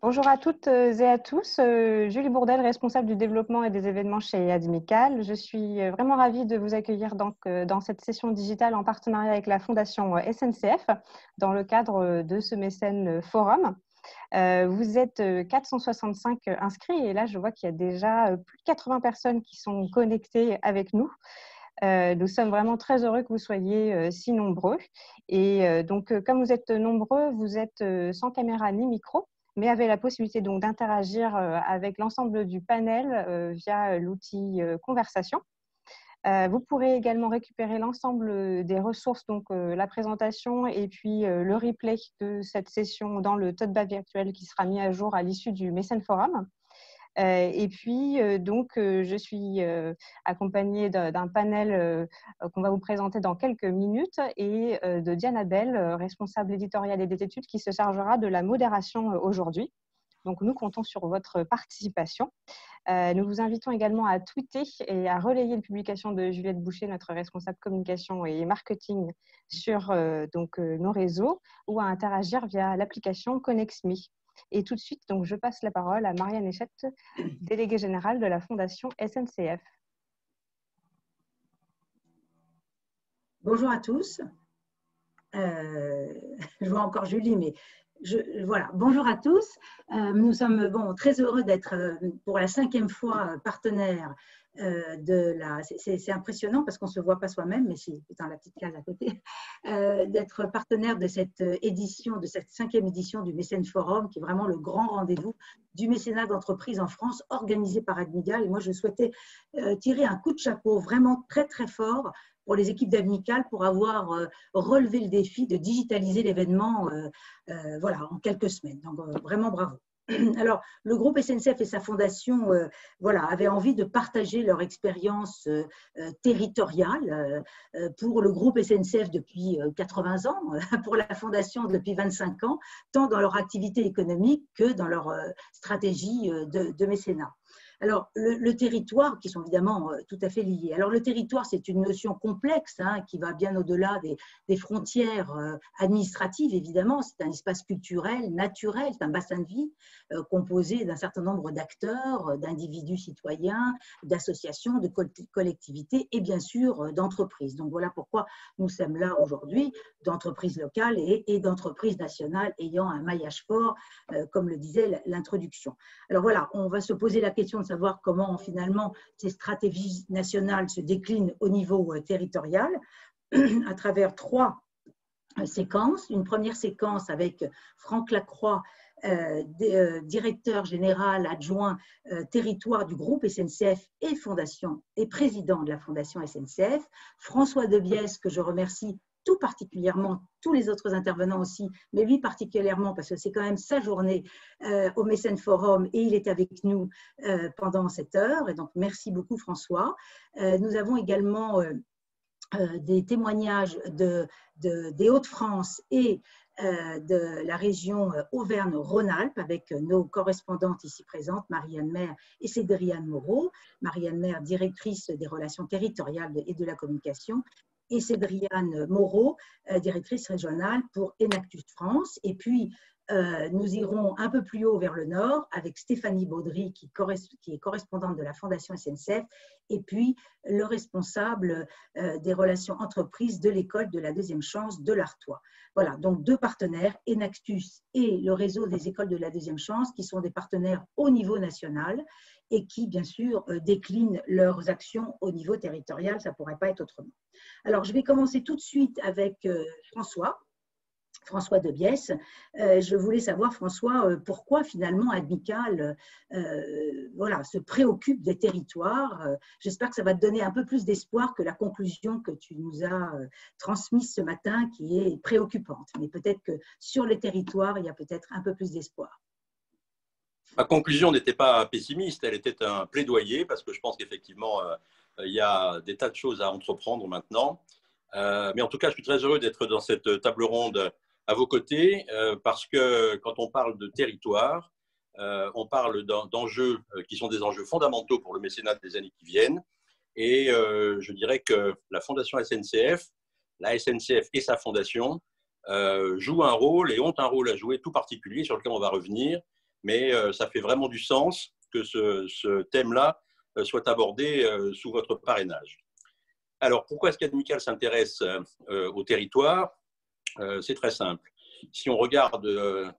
Bonjour à toutes et à tous, Julie Bourdel, responsable du développement et des événements chez Admical. Je suis vraiment ravie de vous accueillir dans cette session digitale en partenariat avec la Fondation SNCF dans le cadre de ce mécène forum. Vous êtes 465 inscrits et là je vois qu'il y a déjà plus de 80 personnes qui sont connectées avec nous. Nous sommes vraiment très heureux que vous soyez si nombreux. Et donc, comme vous êtes nombreux, vous êtes sans caméra ni micro, mais avez la possibilité donc d'interagir avec l'ensemble du panel via l'outil conversation. Vous pourrez également récupérer l'ensemble des ressources, donc la présentation et puis le replay de cette session dans le tote bag virtuel qui sera mis à jour à l'issue du Mécène Forum. Et puis, je suis accompagnée d'un panel qu'on va vous présenter dans quelques minutes et de Diana Bell, responsable éditoriale et des études, qui se chargera de la modération aujourd'hui. Donc, nous comptons sur votre participation. Nous vous invitons également à tweeter et à relayer les publications de Juliette Boucher, notre responsable communication et marketing, sur nos réseaux ou à interagir via l'application ConnexMe. Et tout de suite, donc, je passe la parole à Marianne Echette, déléguée générale de la Fondation SNCF. Bonjour à tous. Je vois encore Julie, mais voilà. Bonjour à tous. Nous sommes très heureux d'être pour la 5e fois partenaire c'est impressionnant parce qu'on ne se voit pas soi-même, mais si, dans la petite case à côté, d'être partenaire de cette édition, de cette 5e édition du Mécène Forum, qui est vraiment le grand rendez-vous du mécénat d'entreprise en France, organisé par Admical. Et moi, je souhaitais tirer un coup de chapeau vraiment très, très fort pour les équipes d'Admical pour avoir relevé le défi de digitaliser l'événement en quelques semaines. Donc, vraiment bravo. Alors, le groupe SNCF et sa fondation avaient envie de partager leur expérience territoriale pour le groupe SNCF depuis 80 ans, pour la fondation depuis 25 ans, tant dans leur activité économique que dans leur stratégie de mécénat. Alors, le territoire, qui sont évidemment tout à fait liés. Alors, le territoire, c'est une notion complexe qui va bien au-delà des frontières administratives, évidemment. C'est un espace culturel, naturel, c'est un bassin de vie composé d'un certain nombre d'acteurs, d'individus citoyens, d'associations, de collectivités et bien sûr d'entreprises. Donc, voilà pourquoi nous sommes là aujourd'hui, d'entreprises locales et d'entreprises nationales ayant un maillage fort, comme le disait l'introduction. Alors voilà, on va se poser la question de savoir comment finalement ces stratégies nationales se déclinent au niveau territorial à travers 3 séquences. Une première séquence avec Franck Lacroix, directeur général adjoint territoire du groupe SNCF et fondation et président de la fondation SNCF. François Debiès, que je remercie tout particulièrement, tous les autres intervenants aussi, mais lui particulièrement parce que c'est quand même sa journée au Mécène Forum et il est avec nous pendant cette heure. Et donc, merci beaucoup François. Nous avons également des témoignages des Hauts-de-France et de la région Auvergne-Rhône-Alpes avec nos correspondantes ici présentes, Marie-Anne Maire et Cédriane Moreau. Marie-Anne Maire, directrice des relations territoriales et de la communication, et Cédriane Moreau, directrice régionale pour Enactus France. Et puis, nous irons un peu plus haut vers le nord avec Stéphanie Baudry, qui est correspondante de la Fondation SNCF, et puis le responsable des relations entreprises de l'école de la deuxième chance de l'Artois. Voilà, donc 2 partenaires, Enactus et le réseau des écoles de la deuxième chance, qui sont des partenaires au niveau national et qui, bien sûr, déclinent leurs actions au niveau territorial. Ça ne pourrait pas être autrement. Alors, je vais commencer tout de suite avec François Debiès. Je voulais savoir, François, pourquoi finalement Admical se préoccupe des territoires. J'espère que ça va te donner un peu plus d'espoir que la conclusion que tu nous as transmise ce matin, qui est préoccupante. Mais peut-être que sur les territoires, il y a peut-être un peu plus d'espoir. Ma conclusion n'était pas pessimiste, elle était un plaidoyer, parce que je pense qu'effectivement, il y a des tas de choses à entreprendre maintenant. Mais en tout cas, je suis très heureux d'être dans cette table ronde à vos côtés, parce que quand on parle de territoire, on parle d'enjeux qui sont des enjeux fondamentaux pour le mécénat des années qui viennent. Et je dirais que la Fondation SNCF, la SNCF et sa fondation jouent un rôle et ont un rôle à jouer tout particulier sur lequel on va revenir, mais ça fait vraiment du sens que ce thème-là soit abordé sous votre parrainage. Alors, pourquoi est-ce qu'Admical s'intéresse au territoire? C'est très simple. Si on regarde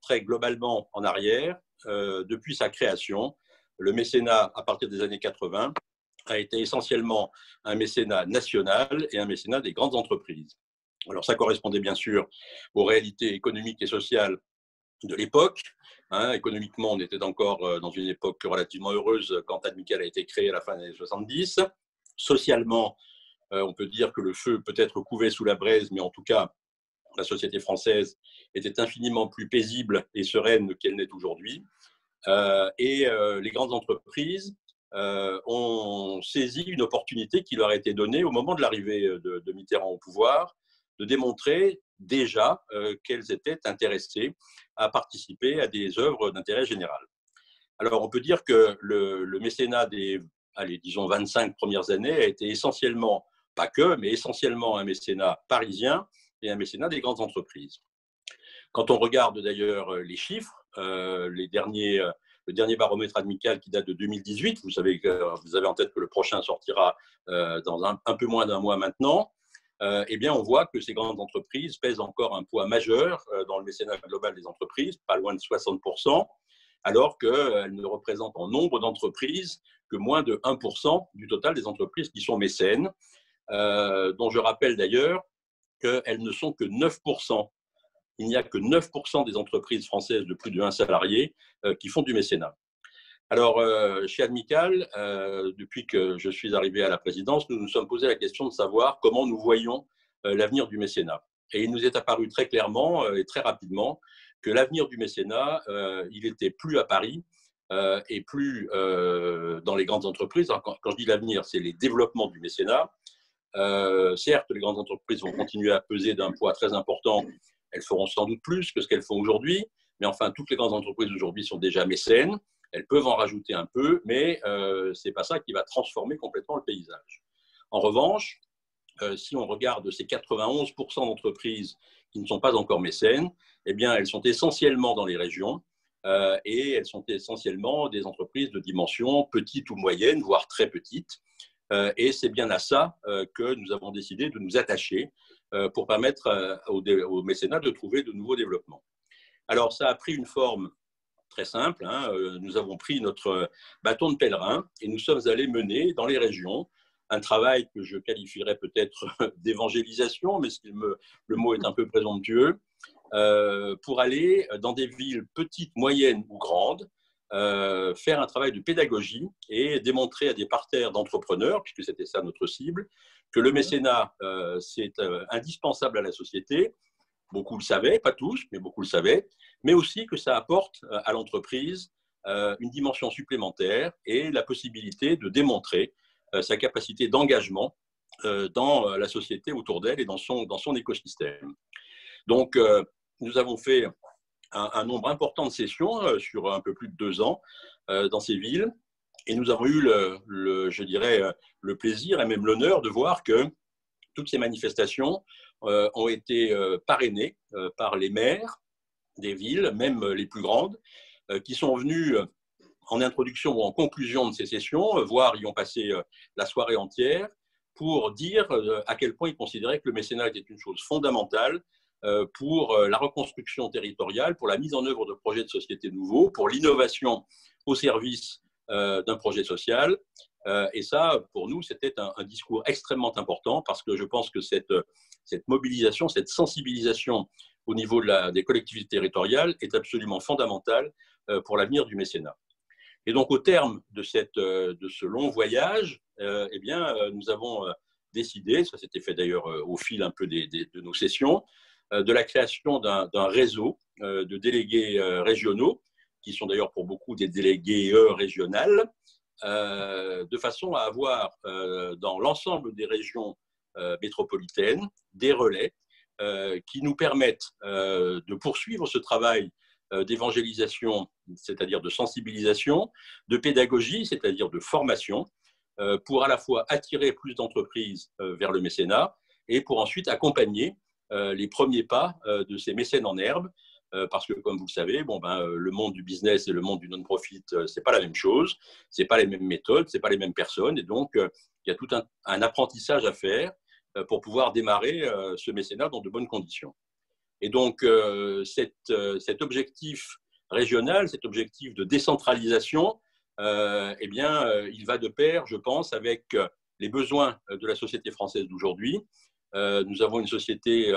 très globalement en arrière, depuis sa création, le mécénat, à partir des années 80, a été essentiellement un mécénat national et un mécénat des grandes entreprises. Alors, ça correspondait bien sûr aux réalités économiques et sociales de l'époque. Économiquement, on était encore dans une époque relativement heureuse quand Admical a été créé à la fin des années 70. Socialement, on peut dire que le feu peut-être couvait sous la braise, mais en tout cas, la société française était infiniment plus paisible et sereine qu'elle n'est aujourd'hui. Les grandes entreprises ont saisi une opportunité qui leur a été donnée au moment de l'arrivée de Mitterrand au pouvoir, de démontrer déjà qu'elles étaient intéressées à participer à des œuvres d'intérêt général. Alors, on peut dire que le mécénat des, disons, 25 premières années a été essentiellement, pas que, mais essentiellement un mécénat parisien et un mécénat des grandes entreprises. Quand on regarde d'ailleurs les chiffres, le dernier baromètre Admical qui date de 2018, vous avez en tête que le prochain sortira dans un peu moins d'un mois maintenant, eh bien, on voit que ces grandes entreprises pèsent encore un poids majeur dans le mécénat global des entreprises, pas loin de 60%, alors qu'elles ne représentent en nombre d'entreprises que moins de 1% du total des entreprises qui sont mécènes, dont je rappelle d'ailleurs qu'elles ne sont que 9%. Il n'y a que 9% des entreprises françaises de plus de 1 salarié qui font du mécénat. Alors, chez Admical, depuis que je suis arrivé à la présidence, nous nous sommes posé la question de savoir comment nous voyons l'avenir du mécénat. Et il nous est apparu très clairement et très rapidement que l'avenir du mécénat, il était plus à Paris et plus dans les grandes entreprises. Alors, quand je dis l'avenir, c'est les développements du mécénat. Certes, les grandes entreprises vont continuer à peser d'un poids très important. Elles feront sans doute plus que ce qu'elles font aujourd'hui. Mais enfin, toutes les grandes entreprises aujourd'hui sont déjà mécènes. Elles peuvent en rajouter un peu, mais ce n'est pas ça qui va transformer complètement le paysage. En revanche, si on regarde ces 91% d'entreprises qui ne sont pas encore mécènes, eh bien, elles sont essentiellement dans les régions et elles sont essentiellement des entreprises de dimension petite ou moyenne, voire très petite. Et c'est bien à ça que nous avons décidé de nous attacher pour permettre au mécénat de trouver de nouveaux développements. Alors, ça a pris une forme très simple. Nous avons pris notre bâton de pèlerin et nous sommes allés mener dans les régions un travail que je qualifierais peut-être d'évangélisation, mais le mot est un peu présomptueux, pour aller dans des villes petites, moyennes ou grandes, faire un travail de pédagogie et démontrer à des parterres d'entrepreneurs, puisque c'était ça notre cible, que le mécénat, c'est indispensable à la société. Beaucoup le savaient, pas tous, mais beaucoup le savaient, mais aussi que ça apporte à l'entreprise une dimension supplémentaire et la possibilité de démontrer sa capacité d'engagement dans la société autour d'elle et dans son écosystème. Donc, nous avons fait un nombre important de sessions sur un peu plus de 2 ans dans ces villes et nous avons eu je dirais, le plaisir et même l'honneur de voir que toutes ces manifestations ont été parrainées par les maires des villes, même les plus grandes, qui sont venus en introduction ou en conclusion de ces sessions, voire y ont passé la soirée entière, pour dire à quel point ils considéraient que le mécénat était une chose fondamentale pour la reconstruction territoriale, pour la mise en œuvre de projets de société nouveaux, pour l'innovation au service d'un projet social. Et ça, pour nous, c'était un discours extrêmement important parce que je pense que cette mobilisation, cette sensibilisation au niveau des collectivités territoriales est absolument fondamentale pour l'avenir du mécénat. Et donc, au terme de ce long voyage, eh bien, nous avons décidé, ça s'était fait d'ailleurs au fil un peu de nos sessions, de la création d'un réseau de délégués régionaux, qui sont d'ailleurs pour beaucoup des délégués régionales, de façon à avoir dans l'ensemble des régions métropolitaines des relais qui nous permettent de poursuivre ce travail d'évangélisation, c'est-à-dire de sensibilisation, de pédagogie, c'est-à-dire de formation, pour à la fois attirer plus d'entreprises vers le mécénat et pour ensuite accompagner les premiers pas de ces mécènes en herbe parce que, comme vous le savez, le monde du business et le monde du non-profit, ce n'est pas la même chose, ce n'est pas les mêmes méthodes, ce n'est pas les mêmes personnes. Et donc, il y a tout un apprentissage à faire pour pouvoir démarrer ce mécénat dans de bonnes conditions. Et donc, cet objectif régional, cet objectif de décentralisation, il va de pair, je pense, avec les besoins de la société française d'aujourd'hui. Nous avons une société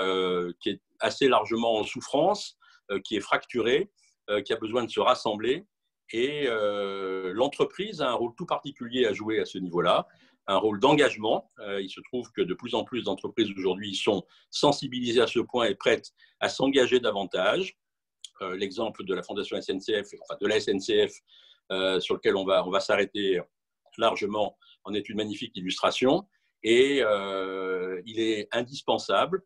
qui est assez largement en souffrance, qui est fracturée, qui a besoin de se rassembler. Et l'entreprise a un rôle tout particulier à jouer à ce niveau-là, un rôle d'engagement. Il se trouve que de plus en plus d'entreprises aujourd'hui sont sensibilisées à ce point et prêtes à s'engager davantage. L'exemple de la Fondation SNCF, enfin de la SNCF, sur lequel on va s'arrêter largement, en est une magnifique illustration. Et il est indispensable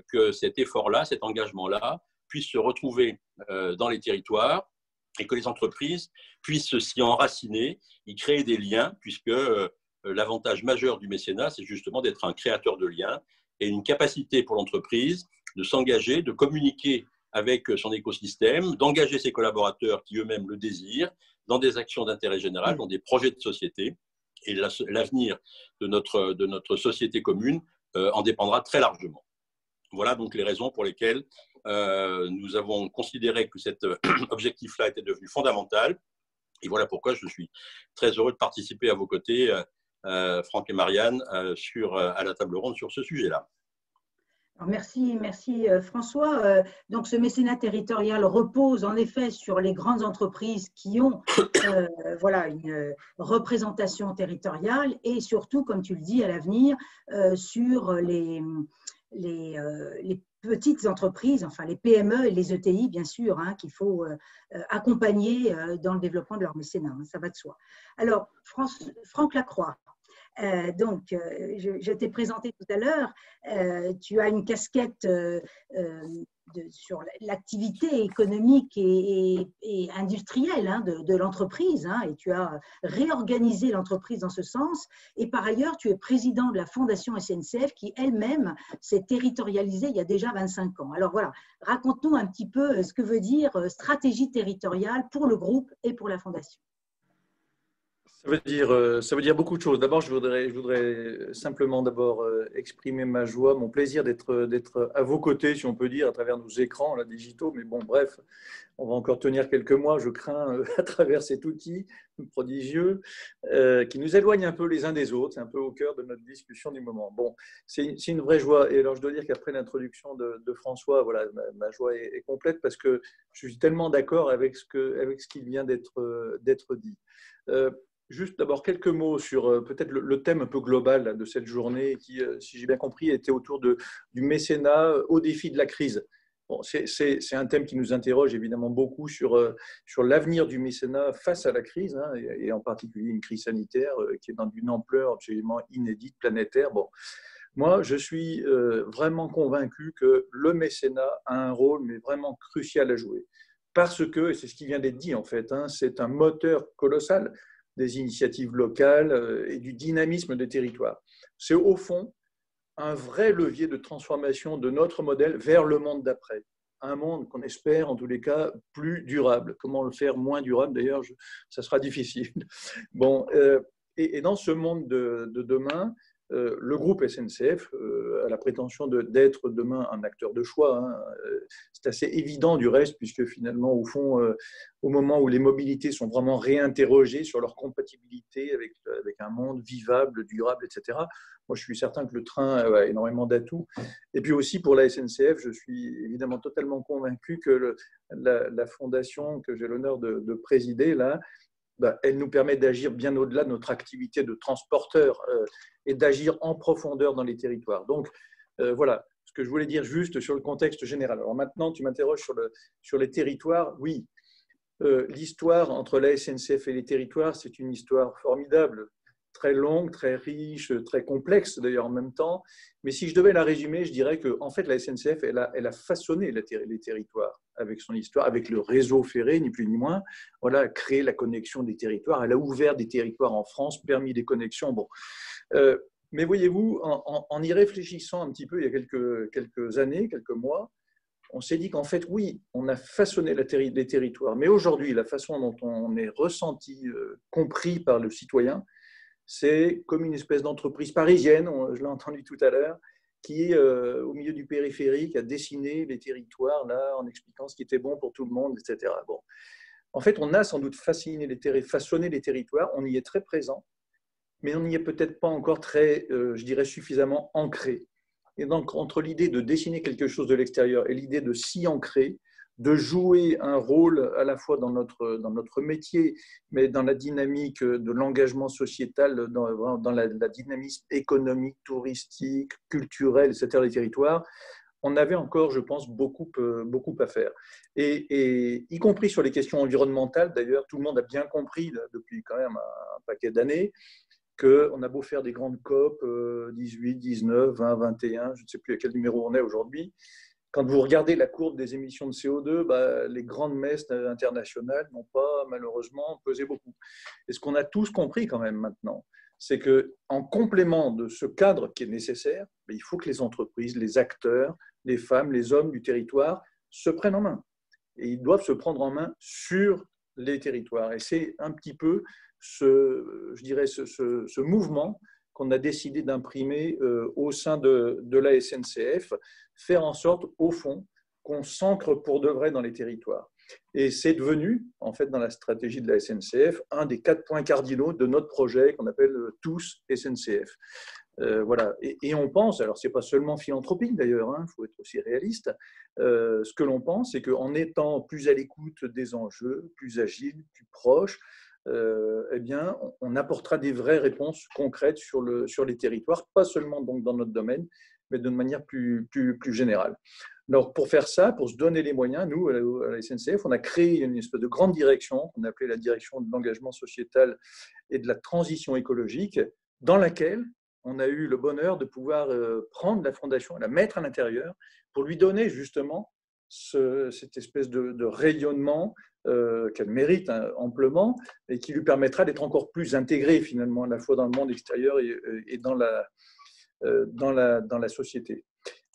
que cet effort-là, cet engagement-là, puisse se retrouver dans les territoires et que les entreprises puissent s'y enraciner, y créer des liens, puisque l'avantage majeur du mécénat, c'est justement d'être un créateur de liens et une capacité pour l'entreprise de s'engager, de communiquer avec son écosystème, d'engager ses collaborateurs qui eux-mêmes le désirent dans des actions d'intérêt général, dans des projets de société. Et l'avenir de notre société commune en dépendra très largement. Voilà donc les raisons pour lesquelles nous avons considéré que cet objectif-là était devenu fondamental. Et voilà pourquoi je suis très heureux de participer à vos côtés, Franck et Marianne, à la table ronde sur ce sujet-là. Merci François. Donc, ce mécénat territorial repose en effet sur les grandes entreprises qui ont une représentation territoriale et surtout, comme tu le dis, à l'avenir, sur les petites entreprises, enfin les PME et les ETI, bien sûr, qu'il faut accompagner dans le développement de leur mécénat. Ça va de soi. Alors, Franck Lacroix. Je t'ai présenté tout à l'heure, tu as une casquette sur l'activité économique et industrielle de l'entreprise, et tu as réorganisé l'entreprise dans ce sens. Et par ailleurs, tu es président de la Fondation SNCF qui elle-même s'est territorialisée il y a déjà 25 ans. Alors voilà, raconte-nous un petit peu ce que veut dire stratégie territoriale pour le groupe et pour la Fondation. Ça veut dire beaucoup de choses. D'abord, je voudrais simplement exprimer ma joie, mon plaisir d'être à vos côtés, si on peut dire, à travers nos écrans là, digitaux. Mais bon, bref, on va encore tenir quelques mois, je crains, à travers cet outil prodigieux qui nous éloigne un peu les uns des autres. C'est un peu au cœur de notre discussion du moment. Bon, c'est une vraie joie. Et alors, je dois dire qu'après l'introduction de François, voilà, ma joie est complète parce que je suis tellement d'accord avec ce qui vient d'être dit. Juste d'abord quelques mots sur peut-être le thème un peu global là, de cette journée qui, si j'ai bien compris, était autour du mécénat au défi de la crise. Bon, c'est un thème qui nous interroge évidemment beaucoup sur l'avenir du mécénat face à la crise, et en particulier une crise sanitaire qui est d'une ampleur absolument inédite, planétaire. Bon, moi, je suis vraiment convaincu que le mécénat a un rôle mais vraiment crucial à jouer. Parce que, et c'est ce qui vient d'être dit en fait, c'est un moteur colossal des initiatives locales et du dynamisme des territoires. C'est au fond un vrai levier de transformation de notre modèle vers le monde d'après. Un monde qu'on espère, en tous les cas, plus durable. Comment le faire moins durable, d'ailleurs, ça sera difficile. Bon, et dans ce monde de demain, le groupe SNCF a la prétention d'être demain un acteur de choix. C'est assez évident du reste, puisque finalement, au fond, au moment où les mobilités sont vraiment réinterrogées sur leur compatibilité avec un monde vivable, durable, etc., moi, je suis certain que le train a énormément d'atouts. Et puis aussi, pour la SNCF, je suis évidemment totalement convaincu que la fondation que j'ai l'honneur de présider, là, elle nous permet d'agir bien au-delà de notre activité de transporteur et d'agir en profondeur dans les territoires. Donc, voilà ce que je voulais dire juste sur le contexte général. Alors maintenant, tu m'interroges sur les territoires. Oui, l'histoire entre la SNCF et les territoires, c'est une histoire formidable, très longue, très riche, très complexe d'ailleurs en même temps. Mais si je devais la résumer, je dirais que en fait, la SNCF, elle a façonné les territoires avec son histoire, avec le réseau ferré, ni plus ni moins. Voilà, créé la connexion des territoires. Elle a ouvert des territoires en France, permis des connexions. Bon. Mais voyez-vous, en y réfléchissant un petit peu il y a quelques années, quelques mois, on s'est dit qu'en fait, oui, on a façonné les territoires, mais aujourd'hui, la façon dont on est ressenti, compris par le citoyen, c'est comme une espèce d'entreprise parisienne, je l'ai entendu tout à l'heure, qui, au milieu du périphérique, a dessiné les territoires là, en expliquant ce qui était bon pour tout le monde, etc. Bon. En fait, on a sans doute façonné les territoires, on y est très présent, mais on n'y est peut-être pas encore très, je dirais, suffisamment ancré. Et donc, entre l'idée de dessiner quelque chose de l'extérieur et l'idée de s'y ancrer, de jouer un rôle à la fois dans notre métier, mais dans la dynamique de l'engagement sociétal, dans la dynamisme économique, touristique, culturelle, etc., des territoires, on avait encore, je pense, beaucoup à faire. Et y compris sur les questions environnementales, d'ailleurs, tout le monde a bien compris depuis quand même un paquet d'années qu'on a beau faire des grandes COP, 18, 19, 20, 21, je ne sais plus à quel numéro on est aujourd'hui, quand vous regardez la courbe des émissions de CO2, les grandes messes internationales n'ont pas malheureusement pesé beaucoup. Et ce qu'on a tous compris quand même maintenant, c'est qu'en complément de ce cadre qui est nécessaire, il faut que les entreprises, les acteurs, les femmes, les hommes du territoire se prennent en main. Et ils doivent se prendre en main sur les territoires. Et c'est un petit peu ce mouvement qu'on a décidé d'imprimer au sein de la SNCF, faire en sorte, au fond, qu'on s'ancre pour de vrai dans les territoires. Et c'est devenu, en fait, dans la stratégie de la SNCF, un des 4 points cardinaux de notre projet qu'on appelle Tous SNCF. Voilà. Et on pense, alors ce n'est pas seulement philanthropique d'ailleurs, il faut être aussi réaliste, ce que l'on pense, c'est qu'en étant plus à l'écoute des enjeux, plus agile, plus proche, eh bien, on apportera des vraies réponses concrètes sur les territoires, pas seulement donc dans notre domaine, mais de manière plus générale. Alors, pour faire ça, pour se donner les moyens, nous, à la SNCF, on a créé une espèce de grande direction qu'on appelait la direction de l'engagement sociétal et de la transition écologique, dans laquelle on a eu le bonheur de pouvoir prendre la fondation et la mettre à l'intérieur pour lui donner justement cette espèce de rayonnement qu'elle mérite amplement et qui lui permettra d'être encore plus intégrée finalement à la fois dans le monde extérieur et dans la société,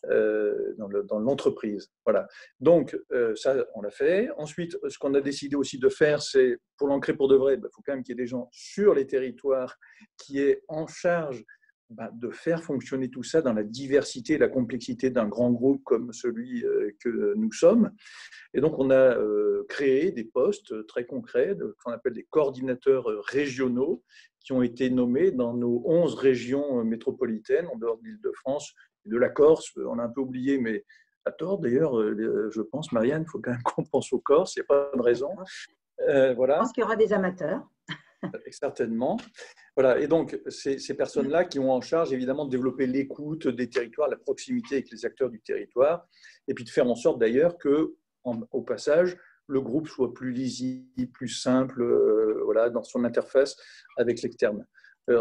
dans l'entreprise. Voilà. Donc ça, on l'a fait. Ensuite, ce qu'on a décidé aussi de faire, c'est pour l'ancrer pour de vrai, il faut quand même qu'il y ait des gens sur les territoires qui aient en charge de faire fonctionner tout ça dans la diversité et la complexité d'un grand groupe comme celui que nous sommes. Et donc, on a créé des postes très concrets, qu'on appelle des coordinateurs régionaux, qui ont été nommés dans nos 11 régions métropolitaines, en dehors de l'Île-de-France et de la Corse. On a un peu oublié, mais à tort d'ailleurs, je pense, Marianne, il faut quand même qu'on pense aux Corses, il n'y a pas de raison. Voilà. Je pense qu'il y aura des amateurs. Certainement. Voilà. Et donc, ces personnes-là qui ont en charge, évidemment, de développer l'écoute des territoires, la proximité avec les acteurs du territoire, et puis de faire en sorte d'ailleurs que, au passage, le groupe soit plus lisible, plus simple voilà, dans son interface avec l'externe.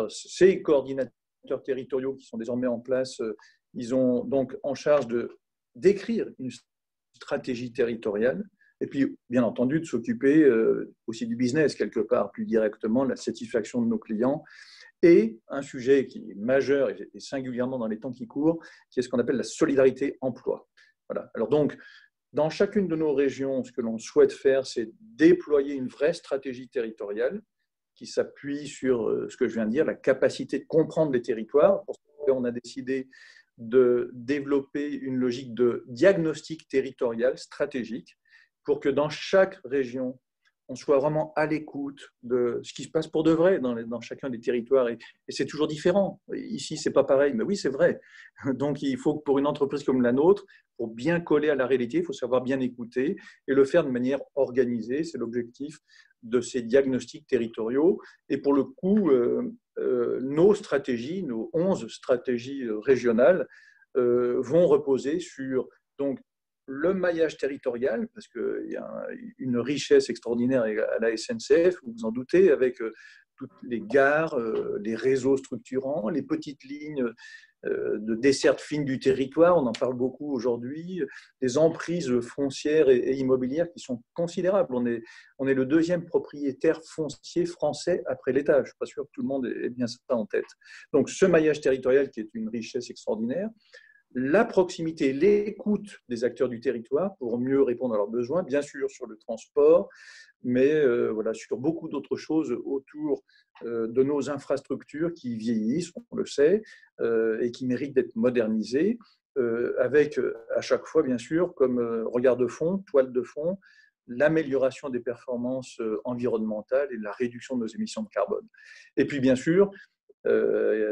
Ces coordinateurs territoriaux qui sont désormais en place, ils ont donc en charge d'écrire une stratégie territoriale, et puis, bien entendu, de s'occuper aussi du business, quelque part, plus directement, la satisfaction de nos clients. Et un sujet qui est majeur, et singulièrement dans les temps qui courent, qui est ce qu'on appelle la solidarité emploi. Voilà. Alors donc, dans chacune de nos régions, ce que l'on souhaite faire, c'est déployer une vraie stratégie territoriale qui s'appuie sur ce que je viens de dire, la capacité de comprendre les territoires. Pour ça, on a décidé de développer une logique de diagnostic territorial stratégique, pour que dans chaque région, on soit vraiment à l'écoute de ce qui se passe pour de vrai dans chacun des territoires. Et c'est toujours différent. Ici, ce n'est pas pareil, mais oui, c'est vrai. Donc, il faut que pour une entreprise comme la nôtre, pour bien coller à la réalité, il faut savoir bien écouter et le faire de manière organisée. C'est l'objectif de ces diagnostics territoriaux. Et pour le coup, nos stratégies, nos 11 stratégies régionales, vont reposer sur donc, le maillage territorial, parce qu'il y a une richesse extraordinaire à la SNCF, vous vous en doutez, avec toutes les gares, les réseaux structurants, les petites lignes de desserte fine du territoire, on en parle beaucoup aujourd'hui, des emprises foncières et immobilières qui sont considérables. On est le deuxième propriétaire foncier français après l'État. Je ne suis pas sûr que tout le monde ait bien ça en tête. Donc ce maillage territorial qui est une richesse extraordinaire. la proximité, l'écoute des acteurs du territoire pour mieux répondre à leurs besoins, bien sûr sur le transport, mais voilà, sur beaucoup d'autres choses autour de nos infrastructures qui vieillissent, on le sait, et qui méritent d'être modernisées, avec à chaque fois, bien sûr, comme regard de fond, toile de fond, l'amélioration des performances environnementales et la réduction de nos émissions de carbone. Et puis, bien sûr,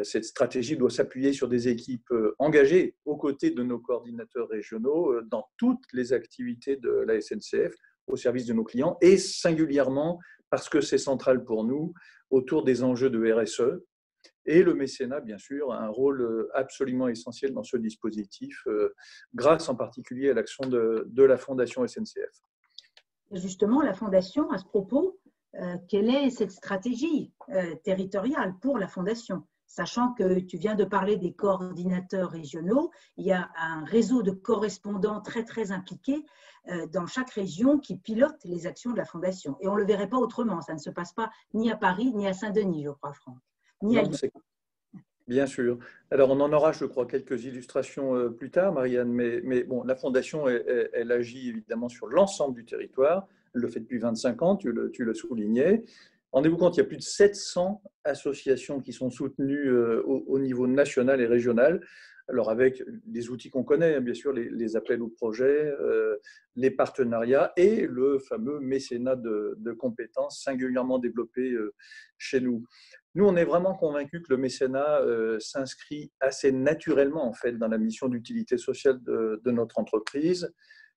cette stratégie doit s'appuyer sur des équipes engagées aux côtés de nos coordinateurs régionaux dans toutes les activités de la SNCF au service de nos clients et singulièrement, parce que c'est central pour nous, autour des enjeux de RSE. Et le mécénat, bien sûr, a un rôle absolument essentiel dans ce dispositif, grâce en particulier à l'action de la Fondation SNCF. Justement, la Fondation, à ce propos, quelle est cette stratégie territoriale pour la Fondation? Sachant que tu viens de parler des coordinateurs régionaux, il y a un réseau de correspondants très, très impliqués dans chaque région qui pilotent les actions de la Fondation. Et on ne le verrait pas autrement, ça ne se passe pas ni à Paris, ni à Saint-Denis, je crois, Franck. Ni à Lyon. Bien sûr. Alors, on en aura, je crois, quelques illustrations plus tard, Marianne, mais bon, la Fondation, elle agit évidemment sur l'ensemble du territoire. Elle le fait depuis 25 ans, tu le soulignais. Rendez-vous compte, il y a plus de 700 associations qui sont soutenues au niveau national et régional. Alors, avec des outils qu'on connaît, bien sûr, les appels aux projets, les partenariats et le fameux mécénat de compétences singulièrement développé chez nous. Nous, on est vraiment convaincus que le mécénat s'inscrit assez naturellement en fait, dans la mission d'utilité sociale de notre entreprise,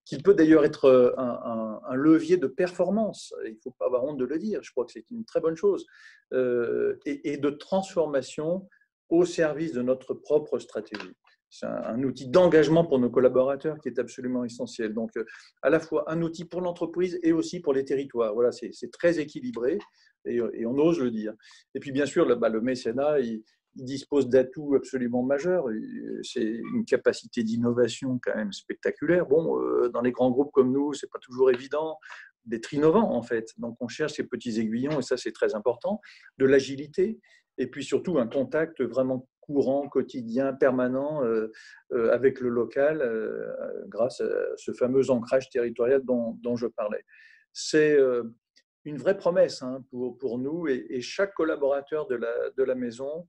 qui peut d'ailleurs être un levier de performance, il ne faut pas avoir honte de le dire, je crois que c'est une très bonne chose, et de transformation au service de notre propre stratégie. C'est un outil d'engagement pour nos collaborateurs qui est absolument essentiel. Donc, à la fois un outil pour l'entreprise et aussi pour les territoires. Voilà, c'est très équilibré et on ose le dire. Et puis, bien sûr, le mécénat, il dispose d'atouts absolument majeurs. C'est une capacité d'innovation quand même spectaculaire. Bon, dans les grands groupes comme nous, ce n'est pas toujours évident d'être innovant, en fait. Donc, on cherche ces petits aiguillons, et ça, c'est très important, de l'agilité, et puis surtout un contact vraiment courant, quotidien, permanent avec le local, grâce à ce fameux ancrage territorial dont je parlais. C'est une vraie promesse pour nous, et chaque collaborateur de la maison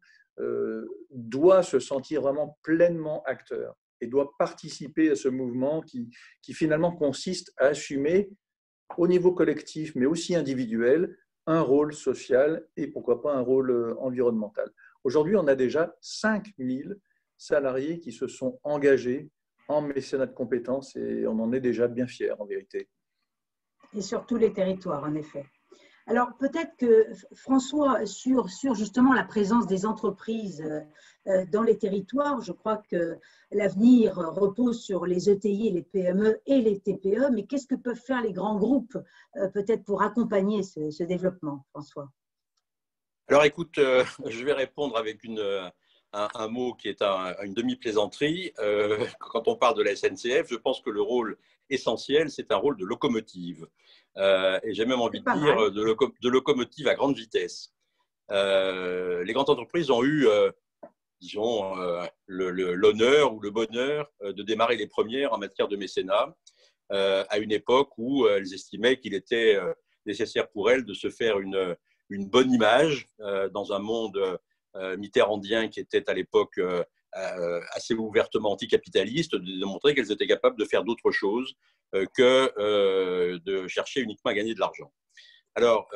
doit se sentir vraiment pleinement acteur et doit participer à ce mouvement qui finalement consiste à assumer au niveau collectif, mais aussi individuel, un rôle social et pourquoi pas un rôle environnemental. Aujourd'hui, on a déjà 5000 salariés qui se sont engagés en mécénat de compétences et on en est déjà bien fiers en vérité. Et sur tous les territoires, en effet. Alors, peut-être que François, sur justement la présence des entreprises dans les territoires, je crois que l'avenir repose sur les ETI, les PME et les TPE, mais qu'est-ce que peuvent faire les grands groupes peut-être pour accompagner ce développement, François? Alors écoute, je vais répondre avec un mot qui est une demi-plaisanterie. Quand on parle de la SNCF, je pense que le rôle essentiel, c'est un rôle de locomotive. Et j'ai même envie de dire de locomotive à grande vitesse. Les grandes entreprises ont eu, disons, l'honneur ou le bonheur de démarrer les premières en matière de mécénat à une époque où elles estimaient qu'il était nécessaire pour elles de se faire une bonne image dans un monde mitterrandien qui était à l'époque assez ouvertement anticapitaliste, de démontrer qu'elles étaient capables de faire d'autres choses que de chercher uniquement à gagner de l'argent. Alors,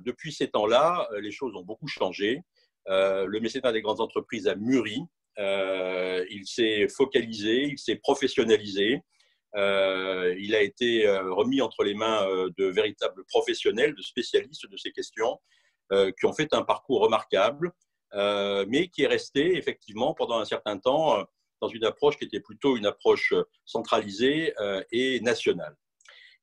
depuis ces temps-là, les choses ont beaucoup changé. Le mécénat des grandes entreprises a mûri, il s'est focalisé, il s'est professionnalisé. Il a été remis entre les mains de véritables professionnels, de spécialistes de ces questions, qui ont fait un parcours remarquable, mais qui est resté effectivement pendant un certain temps dans une approche qui était plutôt une approche centralisée et nationale.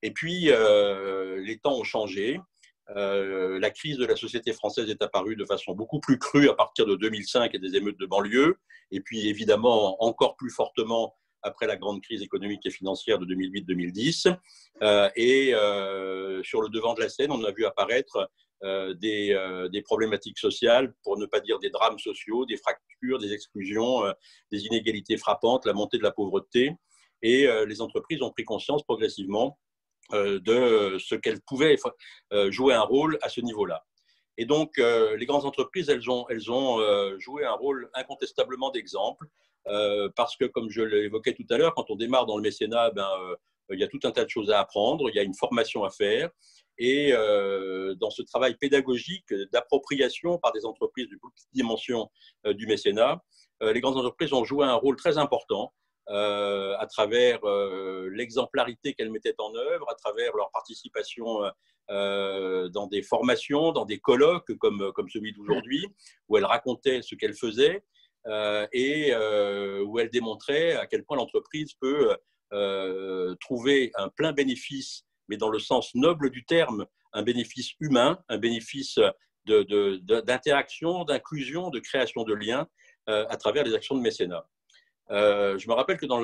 Et puis, les temps ont changé. La crise de la société française est apparue de façon beaucoup plus crue à partir de 2005 et des émeutes de banlieue, et puis évidemment encore plus fortement après la grande crise économique et financière de 2008-2010. Et sur le devant de la scène, on a vu apparaître des problématiques sociales, pour ne pas dire des drames sociaux, des fractures, des exclusions, des inégalités frappantes, la montée de la pauvreté. Et les entreprises ont pris conscience progressivement de ce qu'elles pouvaient jouer un rôle à ce niveau-là. Et donc, les grandes entreprises, elles ont joué un rôle incontestablement d'exemple, parce que, comme je l'évoquais tout à l'heure, quand on démarre dans le mécénat, il y a tout un tas de choses à apprendre, il y a une formation à faire. Et dans ce travail pédagogique d'appropriation par des entreprises de toute dimension du mécénat, les grandes entreprises ont joué un rôle très important à travers l'exemplarité qu'elles mettaient en œuvre, à travers leur participation dans des formations, dans des colloques comme celui d'aujourd'hui, où elles racontaient ce qu'elles faisaient et où elles démontraient à quel point l'entreprise peut trouver un plein bénéfice, mais dans le sens noble du terme, un bénéfice humain, un bénéfice d'interaction, d'inclusion, de création de liens à travers les actions de mécénat. Je me rappelle que dans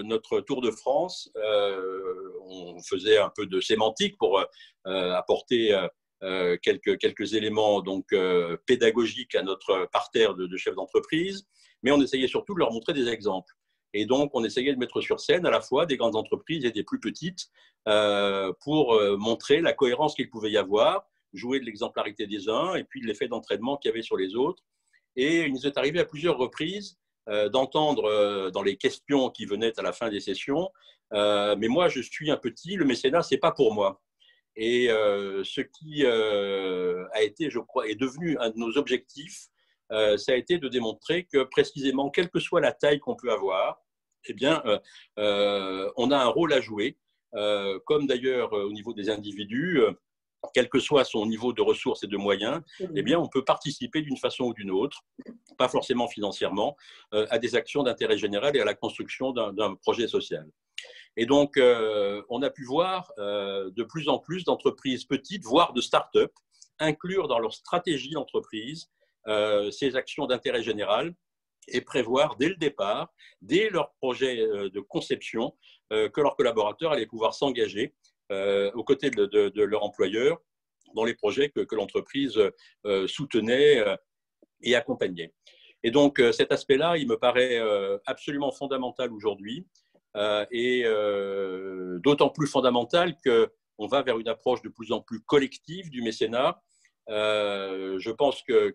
notre Tour de France, on faisait un peu de sémantique pour apporter quelques éléments donc, pédagogiques à notre parterre de chefs d'entreprise, mais on essayait surtout de leur montrer des exemples. Et donc, on essayait de mettre sur scène à la fois des grandes entreprises et des plus petites pour montrer la cohérence qu'il pouvait y avoir, jouer de l'exemplarité des uns et puis de l'effet d'entraînement qu'il y avait sur les autres. Et il nous est arrivé à plusieurs reprises d'entendre dans les questions qui venaient à la fin des sessions mais moi, je suis un petit, le mécénat, ce n'est pas pour moi. Et ce qui a été, je crois, est devenu un de nos objectifs, ça a été de démontrer que précisément, quelle que soit la taille qu'on peut avoir, eh bien, on a un rôle à jouer, comme d'ailleurs au niveau des individus, quel que soit son niveau de ressources et de moyens, eh bien, on peut participer d'une façon ou d'une autre, pas forcément financièrement, à des actions d'intérêt général et à la construction d'un projet social. Et donc, on a pu voir de plus en plus d'entreprises petites, voire de start-up, inclure dans leur stratégie d'entreprise ces actions d'intérêt général et prévoir dès le départ, dès leur projet de conception, que leurs collaborateurs allaient pouvoir s'engager aux côtés de leur employeur dans les projets que l'entreprise soutenait et accompagnait. Et donc, cet aspect-là, il me paraît absolument fondamental aujourd'hui et d'autant plus fondamental qu'on va vers une approche de plus en plus collective du mécénat. Je pense que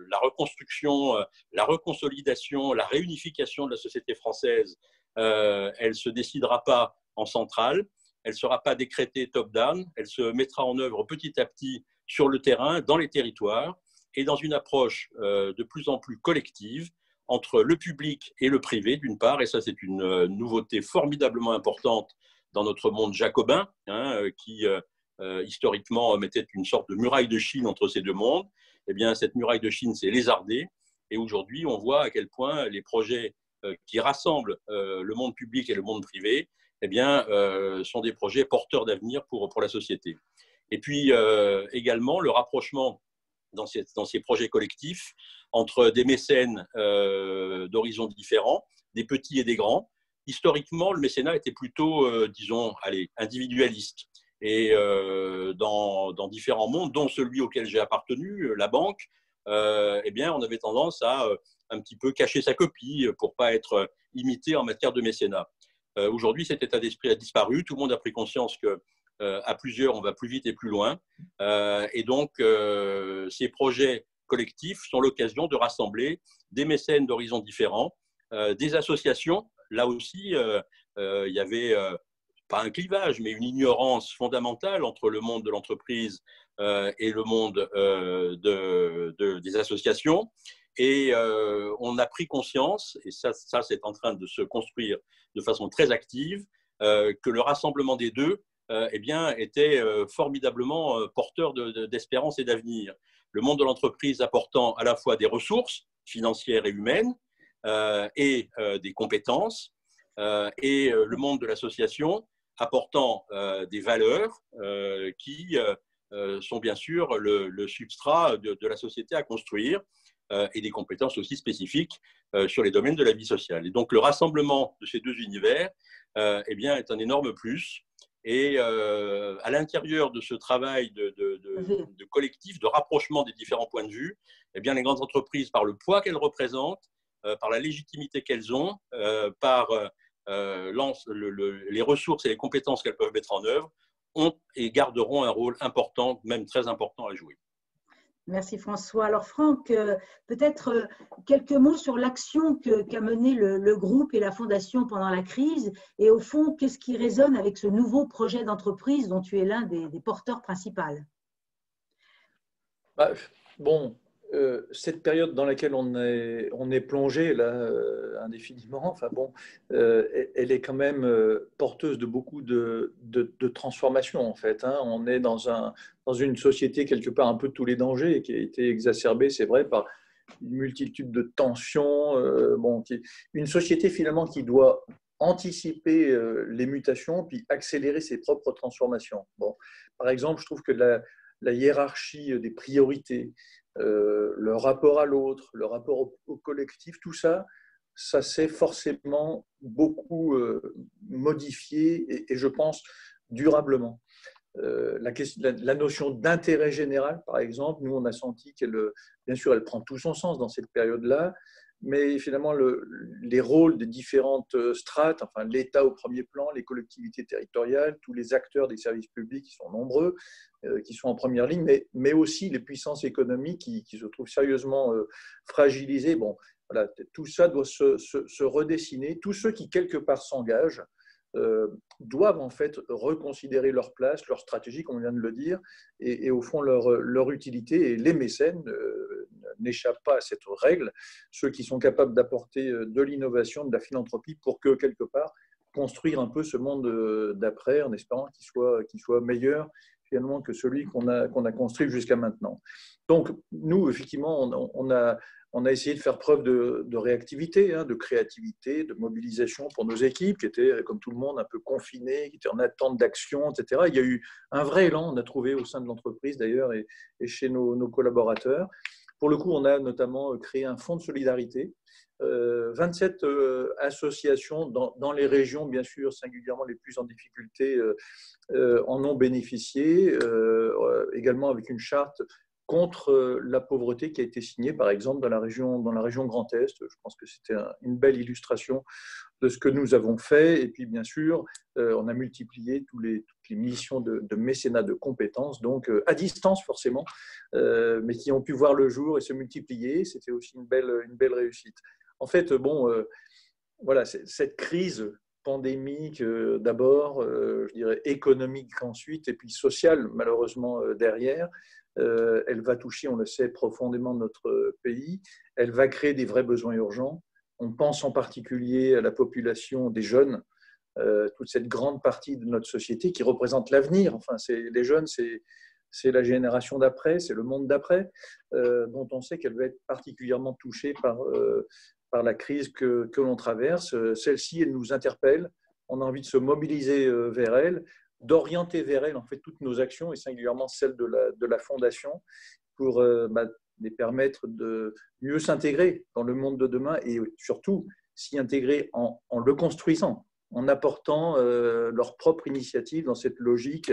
la reconstruction, la reconsolidation, la réunification de la société française, elle ne se décidera pas en centrale, elle ne sera pas décrétée top-down, elle se mettra en œuvre petit à petit sur le terrain, dans les territoires, et dans une approche de plus en plus collective entre le public et le privé, d'une part, et ça c'est une nouveauté formidablement importante dans notre monde jacobin, qui historiquement mettait une sorte de muraille de Chine entre ces deux mondes. Eh bien, cette muraille de Chine s'est lézardée, et aujourd'hui on voit à quel point les projets qui rassemblent le monde public et le monde privé eh bien, sont des projets porteurs d'avenir pour la société. Et puis également le rapprochement dans ces projets collectifs entre des mécènes d'horizons différents, des petits et des grands. Historiquement, le mécénat était plutôt, disons, individualiste. Et dans différents mondes, dont celui auquel j'ai appartenu, la banque, eh bien, on avait tendance à un petit peu cacher sa copie pour ne pas être imité en matière de mécénat. Aujourd'hui, cet état d'esprit a disparu. Tout le monde a pris conscience que à plusieurs, on va plus vite et plus loin. Et donc, ces projets collectifs sont l'occasion de rassembler des mécènes d'horizons différents, des associations. Là aussi, il y avait pas un clivage, mais une ignorance fondamentale entre le monde de l'entreprise et le monde des associations. Et on a pris conscience, et ça c'est en train de se construire de façon très active, que le rassemblement des deux eh bien, était formidablement porteur d'espérance et d'avenir. Le monde de l'entreprise apportant à la fois des ressources financières et humaines et des compétences, et le monde de l'association apportant des valeurs qui sont bien sûr le substrat de la société à construire et des compétences aussi spécifiques sur les domaines de la vie sociale. Et donc le rassemblement de ces deux univers eh bien, est un énorme plus. Et à l'intérieur de ce travail de collectif, de rapprochement des différents points de vue, eh bien, les grandes entreprises, par le poids qu'elles représentent, par la légitimité qu'elles ont, par les ressources et les compétences qu'elles peuvent mettre en œuvre, ont et garderont un rôle important, même très important à jouer. Merci François. Alors Franck, peut-être quelques mots sur l'action qu'a menée le groupe et la Fondation pendant la crise et au fond, qu'est-ce qui résonne avec ce nouveau projet d'entreprise dont tu es l'un des porteurs principaux? Bon, cette période dans laquelle on est plongé là, indéfiniment, enfin bon, elle est quand même porteuse de beaucoup de transformations en fait. Hein. On est dans une société quelque part un peu de tous les dangers qui a été exacerbée, c'est vrai, par une multitude de tensions. Une société finalement qui doit anticiper les mutations puis accélérer ses propres transformations. Bon, par exemple, je trouve que la hiérarchie des priorités, le rapport à l'autre, le rapport au collectif, tout ça, ça s'est forcément beaucoup modifié et je pense durablement. La notion d'intérêt général, par exemple, nous on a senti qu'elle, bien sûr, elle prend tout son sens dans cette période-là, mais finalement les rôles des différentes strates, enfin l'État au premier plan, les collectivités territoriales, tous les acteurs des services publics qui sont nombreux, qui sont en première ligne, mais aussi les puissances économiques qui se trouvent sérieusement fragilisées. Bon, voilà, tout ça doit se redessiner. Tous ceux qui quelque part s'engagent doivent en fait reconsidérer leur place, leur stratégie, comme on vient de le dire, et au fond leur utilité. Et les mécènes n'échappent pas à cette règle, ceux qui sont capables d'apporter de l'innovation, de la philanthropie, pour que quelque part construire un peu ce monde d'après, en espérant qu'il soit meilleur finalement que celui qu'on a construit jusqu'à maintenant. Donc nous, effectivement, on a essayé de faire preuve de réactivité, de créativité, de mobilisation pour nos équipes qui étaient, comme tout le monde, un peu confinées, qui étaient en attente d'action, etc. Il y a eu un vrai élan, on a trouvé au sein de l'entreprise d'ailleurs et chez nos collaborateurs. Pour le coup, on a notamment créé un fonds de solidarité, 27 associations dans les régions, bien sûr, singulièrement les plus en difficulté, en ont bénéficié, également avec une charte contre la pauvreté qui a été signée, par exemple, dans la région Grand Est. Je pense que c'était une belle illustration de ce que nous avons fait. Et puis, bien sûr, on a multiplié toutes les missions de mécénat de compétences, donc à distance forcément, mais qui ont pu voir le jour et se multiplier. C'était aussi une belle réussite. En fait, voilà, cette crise pandémique d'abord, je dirais économique ensuite, et puis sociale malheureusement derrière. Elle va toucher, on le sait, profondément notre pays. Elle va créer des vrais besoins urgents. On pense en particulier à la population des jeunes, toute cette grande partie de notre société qui représente l'avenir. Enfin, les jeunes, c'est la génération d'après, c'est le monde d'après, dont on sait qu'elle va être particulièrement touchée par la crise que l'on traverse. Celle-ci, elle nous interpelle. On a envie de se mobiliser vers elle, d'orienter vers elle en fait toutes nos actions et singulièrement celles de la Fondation pour les permettre de mieux s'intégrer dans le monde de demain et surtout s'y intégrer en le construisant, en apportant leur propre initiative dans cette logique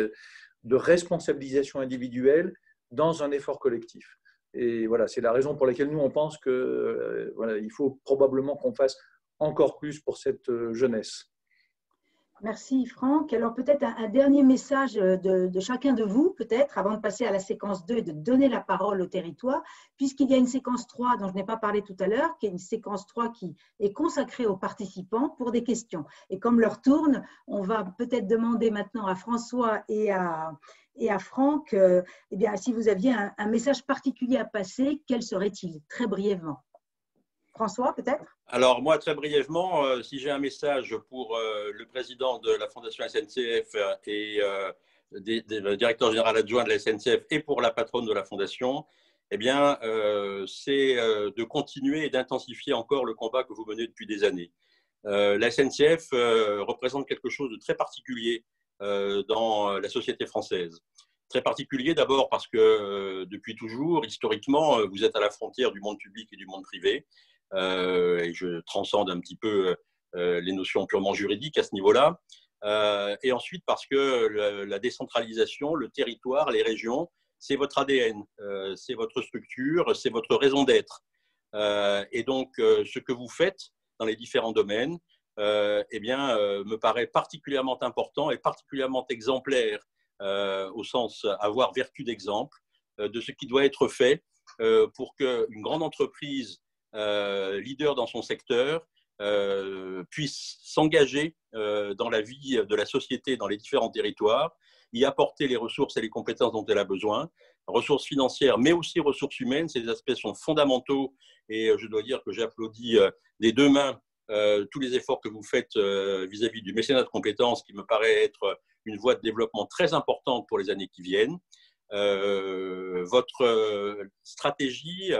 de responsabilisation individuelle dans un effort collectif. Et voilà, c'est la raison pour laquelle nous, on pense que voilà, il faut probablement qu'on fasse encore plus pour cette jeunesse. Merci Franck. Alors peut-être un dernier message de chacun de vous, peut-être, avant de passer à la séquence 2 et de donner la parole au territoire, puisqu'il y a une séquence 3 dont je n'ai pas parlé tout à l'heure, qui est une séquence 3 qui est consacrée aux participants pour des questions. Et comme l'heure tourne, on va peut-être demander maintenant à François et à Franck, eh bien, si vous aviez un message particulier à passer, quel serait-il? Très brièvement. François, peut-être? Alors, moi, très brièvement, si j'ai un message pour le président de la Fondation SNCF et le directeur général adjoint de la SNCF et pour la patronne de la Fondation, eh bien, c'est de continuer et d'intensifier encore le combat que vous menez depuis des années. La SNCF représente quelque chose de très particulier dans la société française. Très particulier d'abord parce que depuis toujours, historiquement, vous êtes à la frontière du monde public et du monde privé. Et je transcende un petit peu les notions purement juridiques à ce niveau-là. Et ensuite parce que la décentralisation, le territoire, les régions, c'est votre ADN, c'est votre structure, c'est votre raison d'être. Et donc, ce que vous faites dans les différents domaines, me paraît particulièrement important et particulièrement exemplaire, au sens avoir vertu d'exemple, de ce qui doit être fait pour qu'une grande entreprise leader dans son secteur puisse s'engager dans la vie de la société dans les différents territoires, y apporter les ressources et les compétences dont elle a besoin, ressources financières, mais aussi ressources humaines. Ces aspects sont fondamentaux et je dois dire que j'applaudis des deux mains tous les efforts que vous faites vis-à-vis du mécénat de compétences, qui me paraît être une voie de développement très importante pour les années qui viennent. Votre stratégie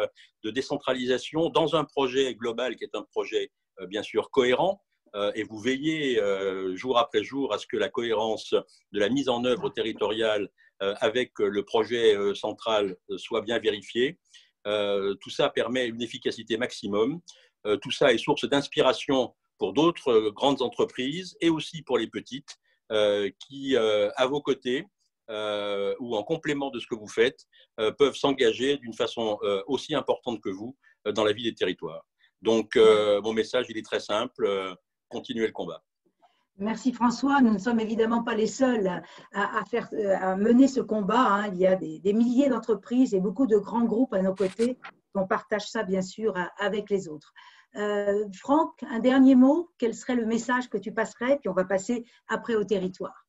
de décentralisation dans un projet global qui est un projet bien sûr cohérent, et vous veillez jour après jour à ce que la cohérence de la mise en œuvre territoriale avec le projet central soit bien vérifiée. Tout ça permet une efficacité maximum. Tout ça est source d'inspiration pour d'autres grandes entreprises et aussi pour les petites qui, à vos côtés, ou en complément de ce que vous faites, peuvent s'engager d'une façon aussi importante que vous dans la vie des territoires. Donc, mon message, il est très simple, continuez le combat. Merci François. Nous ne sommes évidemment pas les seuls à mener ce combat, hein. Il y a des milliers d'entreprises et beaucoup de grands groupes à nos côtés. On partage ça, bien sûr, avec les autres. Franck, un dernier mot. Quel serait le message que tu passerais? Puis on va passer après au territoire.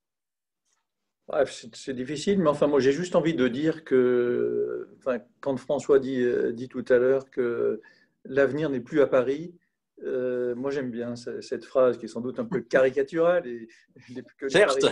Bref, c'est difficile, mais enfin, moi, j'ai juste envie de dire que, enfin, quand François dit tout à l'heure que l'avenir n'est plus à Paris, moi, j'aime bien cette phrase qui est sans doute un peu caricaturale et Certes.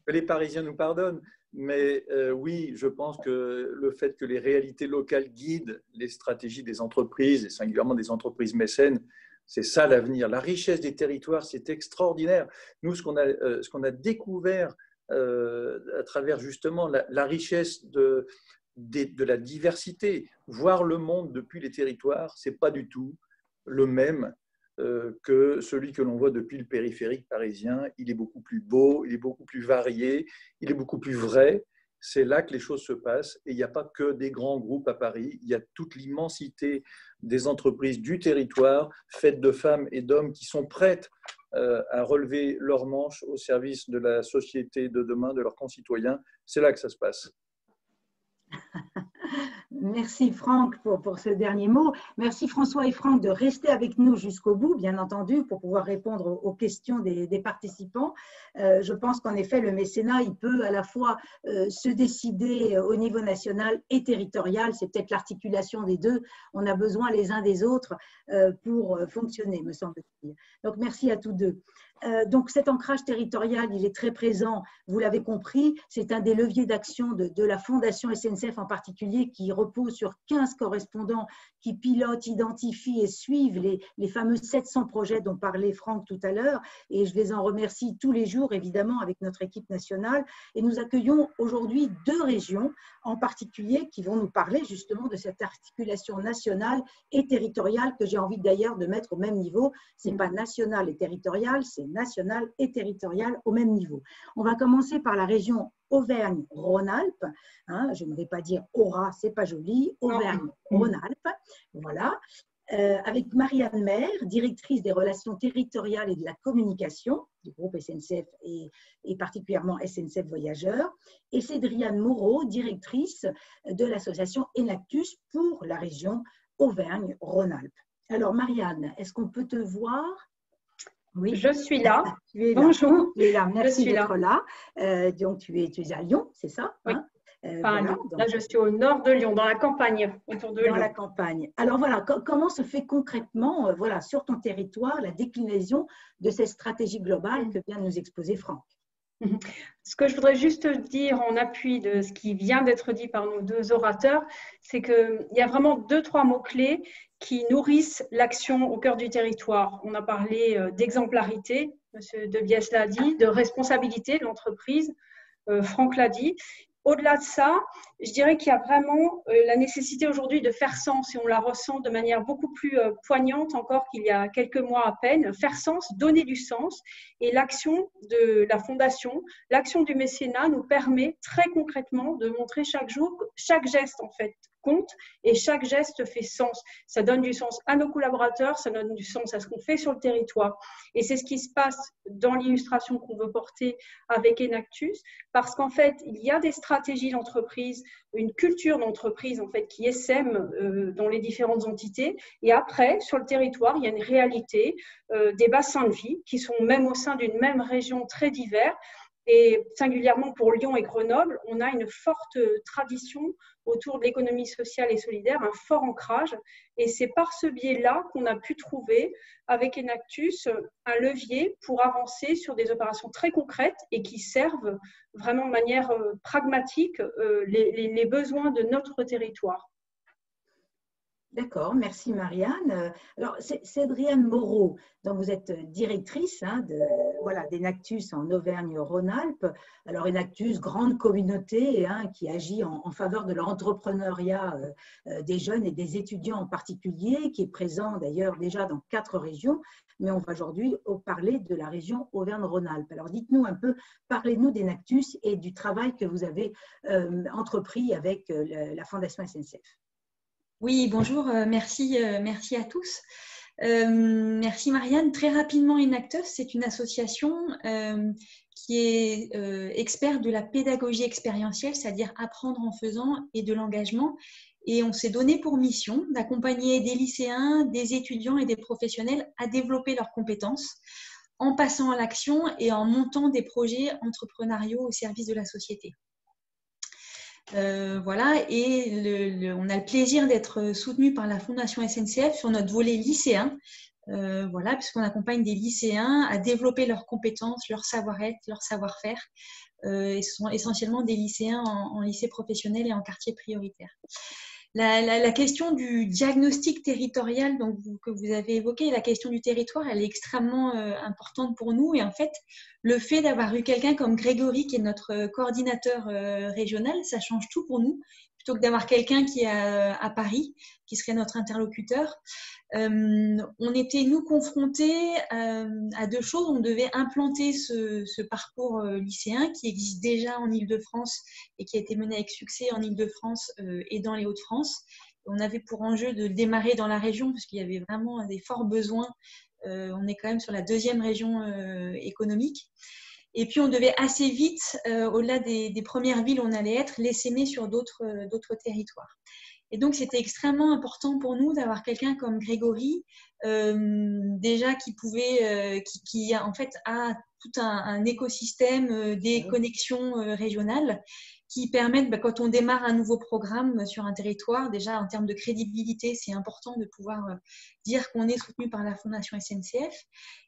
Que les Parisiens nous pardonnent. Mais oui, je pense que le fait que les réalités locales guident les stratégies des entreprises, et singulièrement des entreprises mécènes, c'est ça l'avenir. La richesse des territoires, c'est extraordinaire. Nous, ce qu'on a découvert à travers justement la richesse de la diversité, voir le monde depuis les territoires, ce n'est pas du tout le même que celui que l'on voit depuis le périphérique parisien. Il est beaucoup plus beau, il est beaucoup plus varié, il est beaucoup plus vrai. C'est là que les choses se passent et il n'y a pas que des grands groupes à Paris, il y a toute l'immensité des entreprises du territoire faites de femmes et d'hommes qui sont prêtes à relever leurs manches au service de la société de demain, de leurs concitoyens. C'est là que ça se passe. Merci Franck pour ce dernier mot. Merci François et Franck de rester avec nous jusqu'au bout, bien entendu, pour pouvoir répondre aux questions des participants. Je pense qu'en effet, le mécénat, il peut à la fois se décider au niveau national et territorial. C'est peut-être l'articulation des deux. On a besoin les uns des autres pour fonctionner, me semble-t-il. Donc, merci à tous deux. Donc cet ancrage territorial, il est très présent, vous l'avez compris, c'est un des leviers d'action de la Fondation SNCF en particulier, qui repose sur 15 correspondants qui pilotent, identifient et suivent les fameux 700 projets dont parlait Franck tout à l'heure, et je les en remercie tous les jours évidemment avec notre équipe nationale. Et nous accueillons aujourd'hui 2 régions en particulier qui vont nous parler justement de cette articulation nationale et territoriale que j'ai envie d'ailleurs de mettre au même niveau. C'est pas national et territorial, c'est national et territorial au même niveau. On va commencer par la région Auvergne-Rhône-Alpes. Hein, je ne vais pas dire Aura, c'est pas joli. Auvergne-Rhône-Alpes, voilà. Avec Marianne Maire, directrice des relations territoriales et de la communication du groupe SNCF et particulièrement SNCF Voyageurs, et Cédriane Moreau, directrice de l'association Enactus pour la région Auvergne-Rhône-Alpes. Alors Marianne, est-ce qu'on peut te voir? Oui, je suis là. Tu es là. Bonjour. Tu es là. Merci d'être là. Donc, tu es à Lyon, c'est ça? Oui. Hein, voilà. Lyon. Là, je suis au nord de Lyon, dans la campagne, autour de Lyon. Dans la campagne. Alors, voilà, comment se fait concrètement, voilà, sur ton territoire, la déclinaison de cette stratégie globale que vient de nous exposer Franck? Ce que je voudrais juste dire en appui de ce qui vient d'être dit par nos 2 orateurs, c'est qu'il y a vraiment 2-3 mots-clés qui nourrissent l'action au cœur du territoire. On a parlé d'exemplarité, M. Debiès l'a dit, de responsabilité de l'entreprise, Franck l'a dit. Au-delà de ça, je dirais qu'il y a vraiment la nécessité aujourd'hui de faire sens, et on la ressent de manière beaucoup plus poignante encore qu'il y a quelques mois à peine. Faire sens, donner du sens, et l'action de la Fondation, l'action du mécénat nous permet très concrètement de montrer chaque jour, chaque geste en fait compte et chaque geste fait sens. Ça donne du sens à nos collaborateurs, ça donne du sens à ce qu'on fait sur le territoire. Et c'est ce qui se passe dans l'illustration qu'on veut porter avec Enactus, parce qu'en fait, il y a des stratégies d'entreprise, une culture d'entreprise en fait qui essaime dans les différentes entités. Et après, sur le territoire, il y a une réalité des bassins de vie qui sont même au sein d'une même région très divers. Et singulièrement pour Lyon et Grenoble, on a une forte tradition autour de l'économie sociale et solidaire, un fort ancrage. Et c'est par ce biais-là qu'on a pu trouver, avec Enactus, un levier pour avancer sur des opérations très concrètes et qui servent vraiment de manière pragmatique les besoins de notre territoire. D'accord, merci Marianne. Alors, Cédriane Moreau, donc vous êtes directrice d'Enactus en Auvergne-Rhône-Alpes. Alors, Enactus, grande communauté qui agit en faveur de l'entrepreneuriat des jeunes et des étudiants en particulier, qui est présent d'ailleurs déjà dans 4 régions, mais on va aujourd'hui parler de la région Auvergne-Rhône-Alpes. Alors, dites-nous un peu, parlez-nous d'Enactus et du travail que vous avez entrepris avec la Fondation SNCF. Oui, bonjour, merci à tous. Merci Marianne. Très rapidement, Enactus, c'est une association qui est experte de la pédagogie expérientielle, c'est-à-dire apprendre en faisant et de l'engagement. Et on s'est donné pour mission d'accompagner des lycéens, des étudiants et des professionnels à développer leurs compétences en passant à l'action et en montant des projets entrepreneuriaux au service de la société. Voilà, et on a le plaisir d'être soutenu par la Fondation SNCF sur notre volet lycéen, voilà, puisqu'on accompagne des lycéens à développer leurs compétences, leur savoir-être, leur savoir-faire. Ce sont essentiellement des lycéens en lycée professionnel et en quartier prioritaire. La question du diagnostic territorial donc, que vous avez évoqué, la question du territoire, elle est extrêmement importante pour nous. Et en fait, le fait d'avoir eu quelqu'un comme Grégory, qui est notre coordinateur régional, ça change tout pour nous. Plutôt que d'avoir quelqu'un qui est à Paris, qui serait notre interlocuteur. On était, nous, confrontés à 2 choses. On devait implanter ce parcours lycéen qui existe déjà en Île-de-France et qui a été mené avec succès en Île-de-France et dans les Hauts-de-France. On avait pour enjeu de démarrer dans la région parce qu'il y avait vraiment des forts besoins. On est quand même sur la 2e région économique. Et puis, on devait assez vite, au-delà des premières villes où on allait être, l'essaimer sur d'autres territoires. Et donc, c'était extrêmement important pour nous d'avoir quelqu'un comme Grégory, déjà qui en fait a tout un écosystème, des connexions régionales qui permettent, quand on démarre un nouveau programme sur un territoire, déjà en termes de crédibilité, c'est important de pouvoir dire qu'on est soutenu par la Fondation SNCF.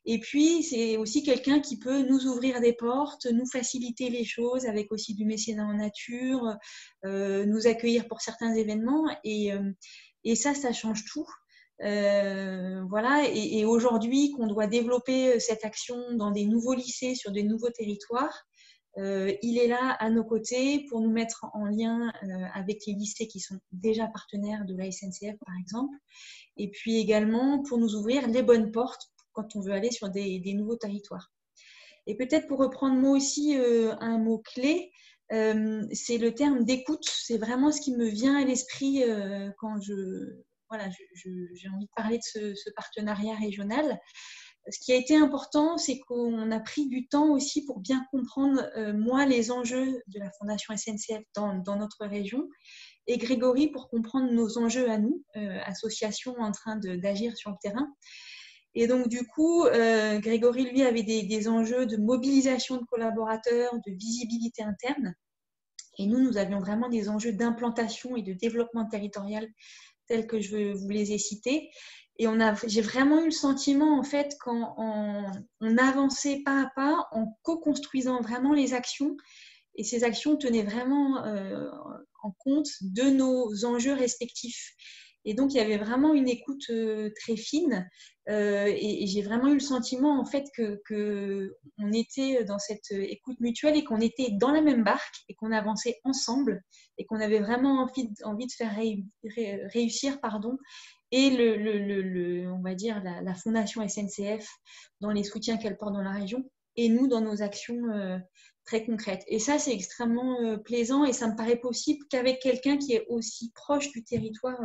Et puis, c'est aussi quelqu'un qui peut nous ouvrir des portes, nous faciliter les choses avec aussi du mécénat en nature, nous accueillir pour certains événements. Et ça change tout. Voilà. Et aujourd'hui, qu'on doit développer cette action dans des nouveaux lycées, sur des nouveaux territoires, il est là à nos côtés pour nous mettre en lien avec les lycées qui sont déjà partenaires de la SNCF, par exemple, et puis également pour nous ouvrir les bonnes portes quand on veut aller sur des nouveaux territoires. Et peut-être pour reprendre moi aussi un mot-clé, c'est le terme d'écoute. C'est vraiment ce qui me vient à l'esprit quand j'ai envie de parler de ce partenariat régional. Ce qui a été important, c'est qu'on a pris du temps aussi pour bien comprendre, moi, les enjeux de la Fondation SNCF dans notre région, et Grégory pour comprendre nos enjeux à nous, association en train d'agir sur le terrain. Et donc, du coup, Grégory, lui, avait des enjeux de mobilisation de collaborateurs, de visibilité interne. Et nous avions vraiment des enjeux d'implantation et de développement territorial tels que je vous les ai cités. Et j'ai vraiment eu le sentiment, en fait, quand on avançait pas à pas, en co-construisant vraiment les actions. Et ces actions tenaient vraiment en compte de nos enjeux respectifs. Et donc, il y avait vraiment une écoute très fine. Et j'ai vraiment eu le sentiment, en fait, qu'on était dans cette écoute mutuelle et qu'on était dans la même barque et qu'on avançait ensemble et qu'on avait vraiment envie de faire réussir, pardon, et on va dire la Fondation SNCF dans les soutiens qu'elle porte dans la région et nous dans nos actions très concrètes. Et ça, c'est extrêmement plaisant et ça me paraît possible qu'avec quelqu'un qui est aussi proche du territoire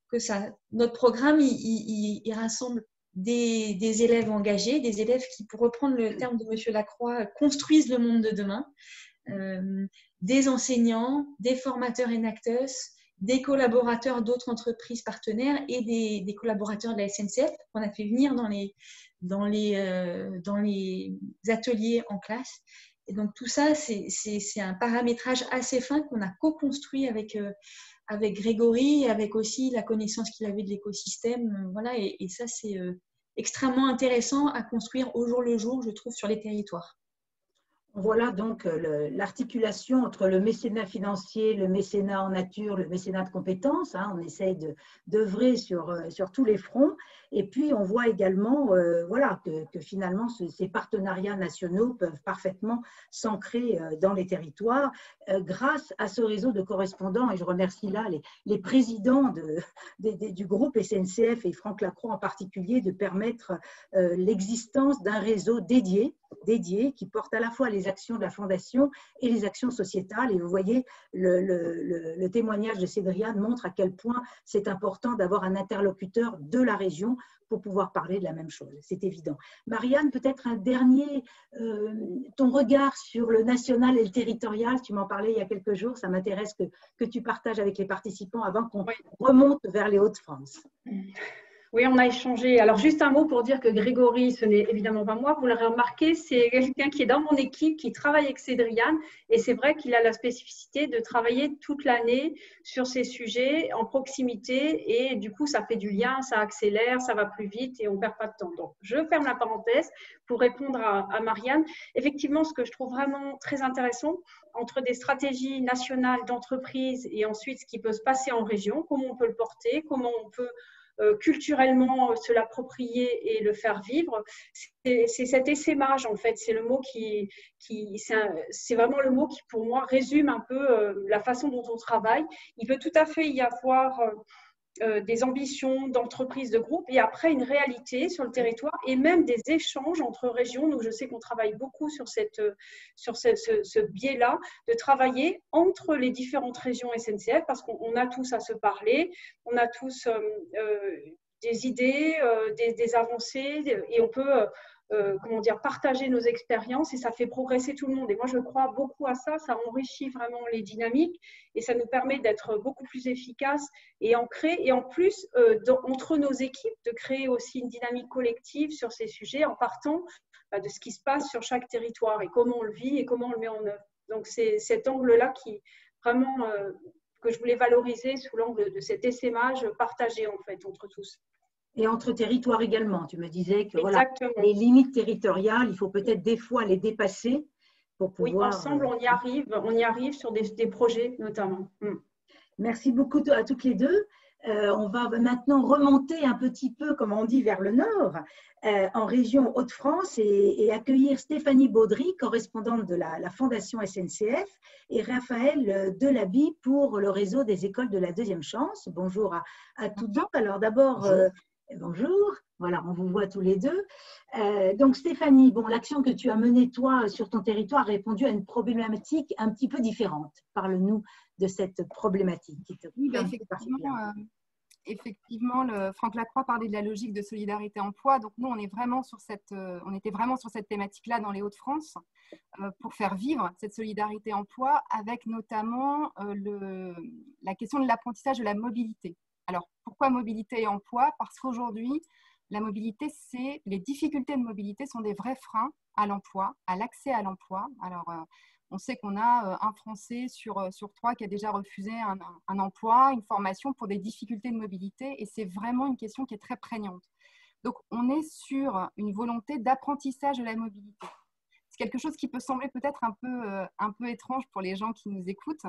que ça. Notre programme, il rassemble des élèves engagés, des élèves qui, pour reprendre le terme de M. Lacroix, construisent le monde de demain, des enseignants, des formateurs enacteurs, des collaborateurs d'autres entreprises partenaires et des collaborateurs de la SNCF qu'on a fait venir dans les ateliers en classe. Et donc tout ça, c'est un paramétrage assez fin qu'on a co-construit avec Grégory et avec aussi la connaissance qu'il avait de l'écosystème. Voilà, et ça, c'est extrêmement intéressant à construire au jour le jour, je trouve, sur les territoires. Voilà donc l'articulation entre le mécénat financier, le mécénat en nature, le mécénat de compétences. On essaye d'œuvrer sur tous les fronts. Et puis, on voit également voilà, que finalement, ces partenariats nationaux peuvent parfaitement s'ancrer dans les territoires grâce à ce réseau de correspondants. Et je remercie là les présidents du groupe SNCF et Franck Lacroix en particulier de permettre l'existence d'un réseau dédié qui porte à la fois les actions de la Fondation et les actions sociétales. Et vous voyez, le témoignage de Cédriane montre à quel point c'est important d'avoir un interlocuteur de la région pour pouvoir parler de la même chose. C'est évident. Marianne, peut-être un dernier, ton regard sur le national et le territorial, tu m'en parlais il y a quelques jours, ça m'intéresse que tu partages avec les participants avant qu'on remonte vers les Hauts-de-France. Oui, on a échangé. Alors, juste un mot pour dire que Grégory, ce n'est évidemment pas moi, vous l'aurez remarqué, c'est quelqu'un qui est dans mon équipe, qui travaille avec Cédriane. Et c'est vrai qu'il a la spécificité de travailler toute l'année sur ces sujets en proximité. Et du coup, ça fait du lien, ça accélère, ça va plus vite et on ne perd pas de temps. Donc, je ferme la parenthèse pour répondre à Marianne. Effectivement, ce que je trouve vraiment très intéressant, entre des stratégies nationales d'entreprise et ensuite ce qui peut se passer en région, comment on peut le porter, comment on peut culturellement se l'approprier et le faire vivre, c'est cet essaimage en fait, c'est le mot c'est vraiment le mot qui pour moi résume un peu la façon dont on travaille. Il peut tout à fait y avoir des ambitions d'entreprise, de groupe, et après une réalité sur le territoire et même des échanges entre régions. Donc, je sais qu'on travaille beaucoup sur ce biais-là, de travailler entre les différentes régions SNCF parce qu'on a tous à se parler, on a tous des idées, des avancées et on peut partager nos expériences et ça fait progresser tout le monde. Et moi, je crois beaucoup à ça, ça enrichit vraiment les dynamiques et ça nous permet d'être beaucoup plus efficaces et ancrés. Et en plus, entre nos équipes, de créer aussi une dynamique collective sur ces sujets en partant de ce qui se passe sur chaque territoire et comment on le vit et comment on le met en œuvre. Donc, c'est cet angle-là qui vraiment que je voulais valoriser sous l'angle de cet essaimage partagé en fait entre tous. Et entre territoires également. Tu me disais que voilà, les limites territoriales, il faut peut-être des fois les dépasser pour pouvoir… Oui, ensemble, on y arrive sur des projets notamment. Merci beaucoup à toutes les deux. On va maintenant remonter un petit peu, comme on dit, vers le nord, en région Hauts-de-France et accueillir Stéphanie Baudry, correspondante de la Fondation SNCF, et Raphaël Delaby pour le réseau des écoles de la deuxième chance. Bonjour à toutes deux. Alors d'abord… Bonjour, voilà, on vous voit tous les deux. Donc Stéphanie, bon, l'action que tu as menée toi sur ton territoire a répondu à une problématique un petit peu différente. Parle-nous de cette problématique. Oui, effectivement, Franck Lacroix parlait de la logique de solidarité emploi. Donc nous, on était vraiment sur cette thématique-là dans les Hauts-de-France pour faire vivre cette solidarité emploi avec notamment la question de l'apprentissage de la mobilité. Alors, pourquoi mobilité et emploi? Parce qu'aujourd'hui, la mobilité, les difficultés de mobilité sont des vrais freins à l'emploi, à l'accès à l'emploi. Alors, on sait qu'on a un Français sur 3 qui a déjà refusé un emploi, une formation pour des difficultés de mobilité, et c'est vraiment une question qui est très prégnante. Donc, on est sur une volonté d'apprentissage de la mobilité. C'est quelque chose qui peut sembler peut-être un peu étrange pour les gens qui nous écoutent,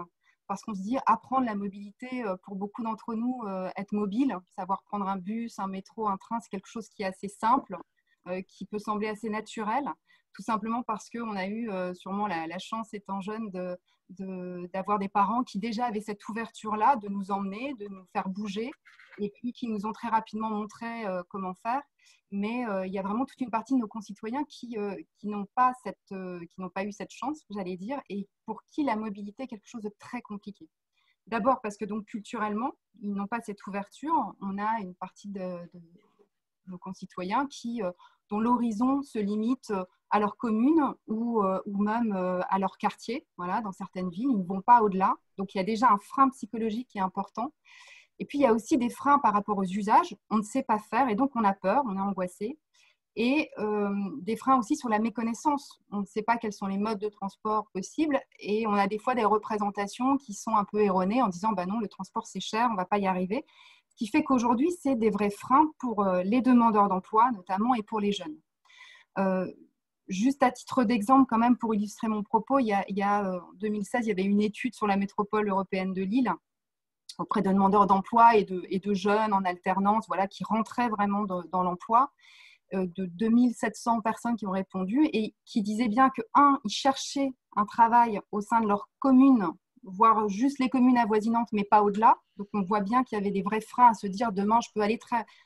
parce qu'on se dit apprendre la mobilité, pour beaucoup d'entre nous, être mobile, savoir prendre un bus, un métro, un train, c'est quelque chose qui est assez simple, qui peut sembler assez naturel, tout simplement parce qu'on a eu sûrement la chance, étant jeune, d'avoir des parents qui déjà avaient cette ouverture-là, de nous emmener, de nous faire bouger, et puis qui nous ont très rapidement montré comment faire. Mais il y a vraiment toute une partie de nos concitoyens qui n'ont pas eu cette chance, j'allais dire, et pour qui la mobilité est quelque chose de très compliqué. D'abord parce que donc culturellement, ils n'ont pas cette ouverture. On a une partie de nos concitoyens dont l'horizon se limite à leur commune ou même à leur quartier. Voilà, dans certaines villes, ils ne vont pas au-delà. Donc il y a déjà un frein psychologique qui est important. Et puis, il y a aussi des freins par rapport aux usages. On ne sait pas faire et donc on a peur, on est angoissé. Et des freins aussi sur la méconnaissance. On ne sait pas quels sont les modes de transport possibles et on a des fois des représentations qui sont un peu erronées en disant bah non, le transport c'est cher, on ne va pas y arriver. Ce qui fait qu'aujourd'hui, c'est des vrais freins pour les demandeurs d'emploi notamment et pour les jeunes. Juste à titre d'exemple, quand même, pour illustrer mon propos, il y a en 2016, il y avait une étude sur la métropole européenne de Lille auprès de demandeurs d'emploi et de jeunes en alternance, voilà, qui rentraient vraiment dans l'emploi, de 2700 personnes qui ont répondu et qui disaient bien que, ils cherchaient un travail au sein de leur commune, voire juste les communes avoisinantes, mais pas au-delà. Donc, on voit bien qu'il y avait des vrais freins à se dire, demain, je peux aller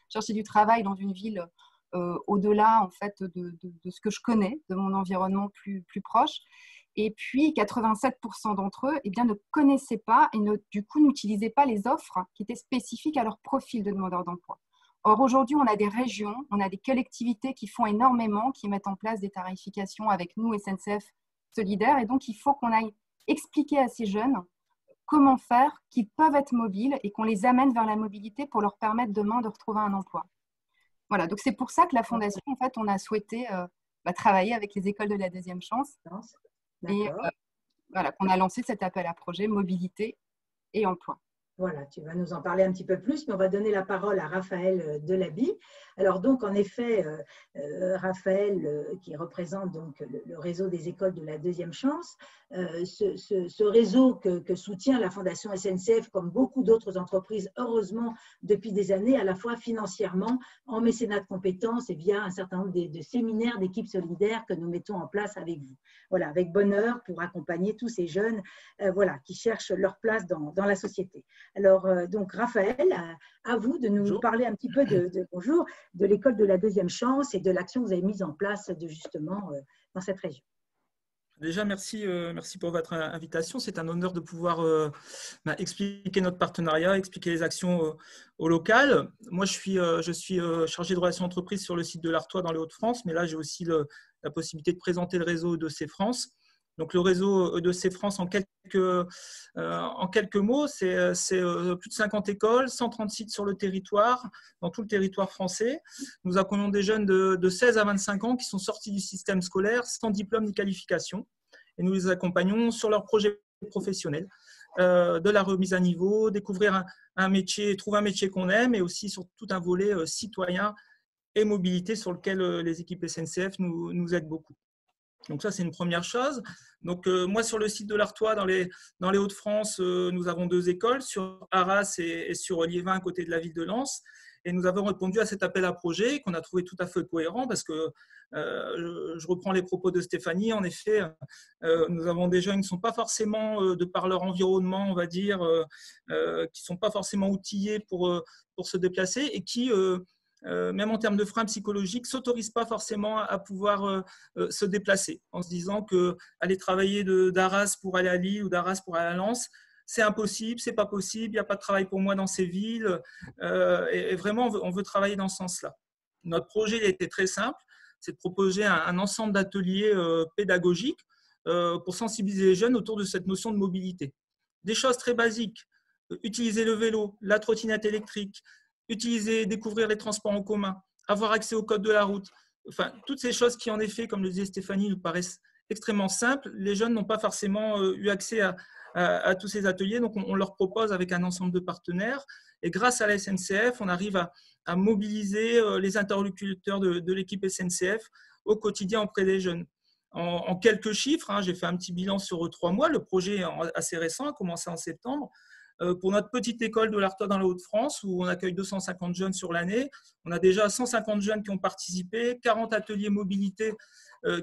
chercher du travail dans une ville au-delà, en fait, de ce que je connais, de mon environnement plus proche. Et puis, 87% d'entre eux ne connaissaient pas et du coup n'utilisaient pas les offres qui étaient spécifiques à leur profil de demandeur d'emploi. Or, aujourd'hui, on a des régions, on a des collectivités qui font énormément, qui mettent en place des tarifications avec nous, SNCF Solidaire. Et donc, il faut qu'on aille expliquer à ces jeunes comment faire, qu'ils peuvent être mobiles et qu'on les amène vers la mobilité pour leur permettre demain de retrouver un emploi. Voilà, donc c'est pour ça que la Fondation, en fait, on a souhaité travailler avec les écoles de la deuxième chance. Et voilà, qu'on a lancé cet appel à projet mobilité et emploi. Voilà, tu vas nous en parler un petit peu plus, mais on va donner la parole à Raphaël Delaby. Alors donc, en effet, Raphaël, qui représente donc le réseau des écoles de la deuxième chance, ce réseau que soutient la Fondation SNCF, comme beaucoup d'autres entreprises, heureusement, depuis des années, à la fois financièrement, en mécénat de compétences et via un certain nombre de séminaires d'équipes solidaires que nous mettons en place avec vous. Voilà, avec bonheur pour accompagner tous ces jeunes qui cherchent leur place dans la société. Alors, donc, Raphaël, à vous de nous parler un petit peu de l'école de la deuxième chance et de l'action que vous avez mise en place justement dans cette région. Déjà, merci pour votre invitation. C'est un honneur de pouvoir expliquer notre partenariat, expliquer les actions au local. Moi, je suis chargé de relations entreprises sur le site de l'Artois dans les Hauts-de-France, mais là, j'ai aussi la possibilité de présenter le réseau EDC France. Donc, le réseau EDC France, en quelques mots, c'est plus de 50 écoles, 130 sites sur le territoire, dans tout le territoire français. Nous accueillons des jeunes de 16 à 25 ans qui sont sortis du système scolaire sans diplôme ni qualification. Et nous les accompagnons sur leurs projets professionnels, de la remise à niveau, découvrir un métier, trouver un métier qu'on aime, et aussi sur tout un volet citoyen et mobilité sur lequel les équipes SNCF nous aident beaucoup. Donc ça, c'est une première chose. Donc moi, sur le site de l'Artois, dans les Hauts-de-France, nous avons 2 écoles, sur Arras et sur Liévin, à côté de la ville de Lens. Et nous avons répondu à cet appel à projet qu'on a trouvé tout à fait cohérent parce que je reprends les propos de Stéphanie. En effet, nous avons des jeunes qui ne sont pas forcément, de par leur environnement, on va dire, qui ne sont pas forcément outillés pour se déplacer et qui… même en termes de freins psychologiques, ne s'autorisent pas forcément à pouvoir se déplacer en se disant qu'aller travailler d'Arras pour aller à Lille ou d'Arras pour aller à Lens, c'est impossible, c'est pas possible, il n'y a pas de travail pour moi dans ces villes. Et vraiment, on veut travailler dans ce sens-là. Notre projet était très simple, c'est de proposer un ensemble d'ateliers pédagogiques pour sensibiliser les jeunes autour de cette notion de mobilité. Des choses très basiques, utiliser le vélo, la trottinette électrique, découvrir les transports en commun, avoir accès au code de la route. Enfin, toutes ces choses qui, en effet, comme le disait Stéphanie, nous paraissent extrêmement simples. Les jeunes n'ont pas forcément eu accès à tous ces ateliers, donc on leur propose avec un ensemble de partenaires. Et grâce à la SNCF, on arrive à mobiliser les interlocuteurs de l'équipe SNCF au quotidien auprès des jeunes. En quelques chiffres, hein, j'ai fait un petit bilan sur 3 mois. Le projet est assez récent, a commencé en septembre. Pour notre petite école de l'Artois dans la Haute-France, où on accueille 250 jeunes sur l'année, on a déjà 150 jeunes qui ont participé, 40 ateliers mobilité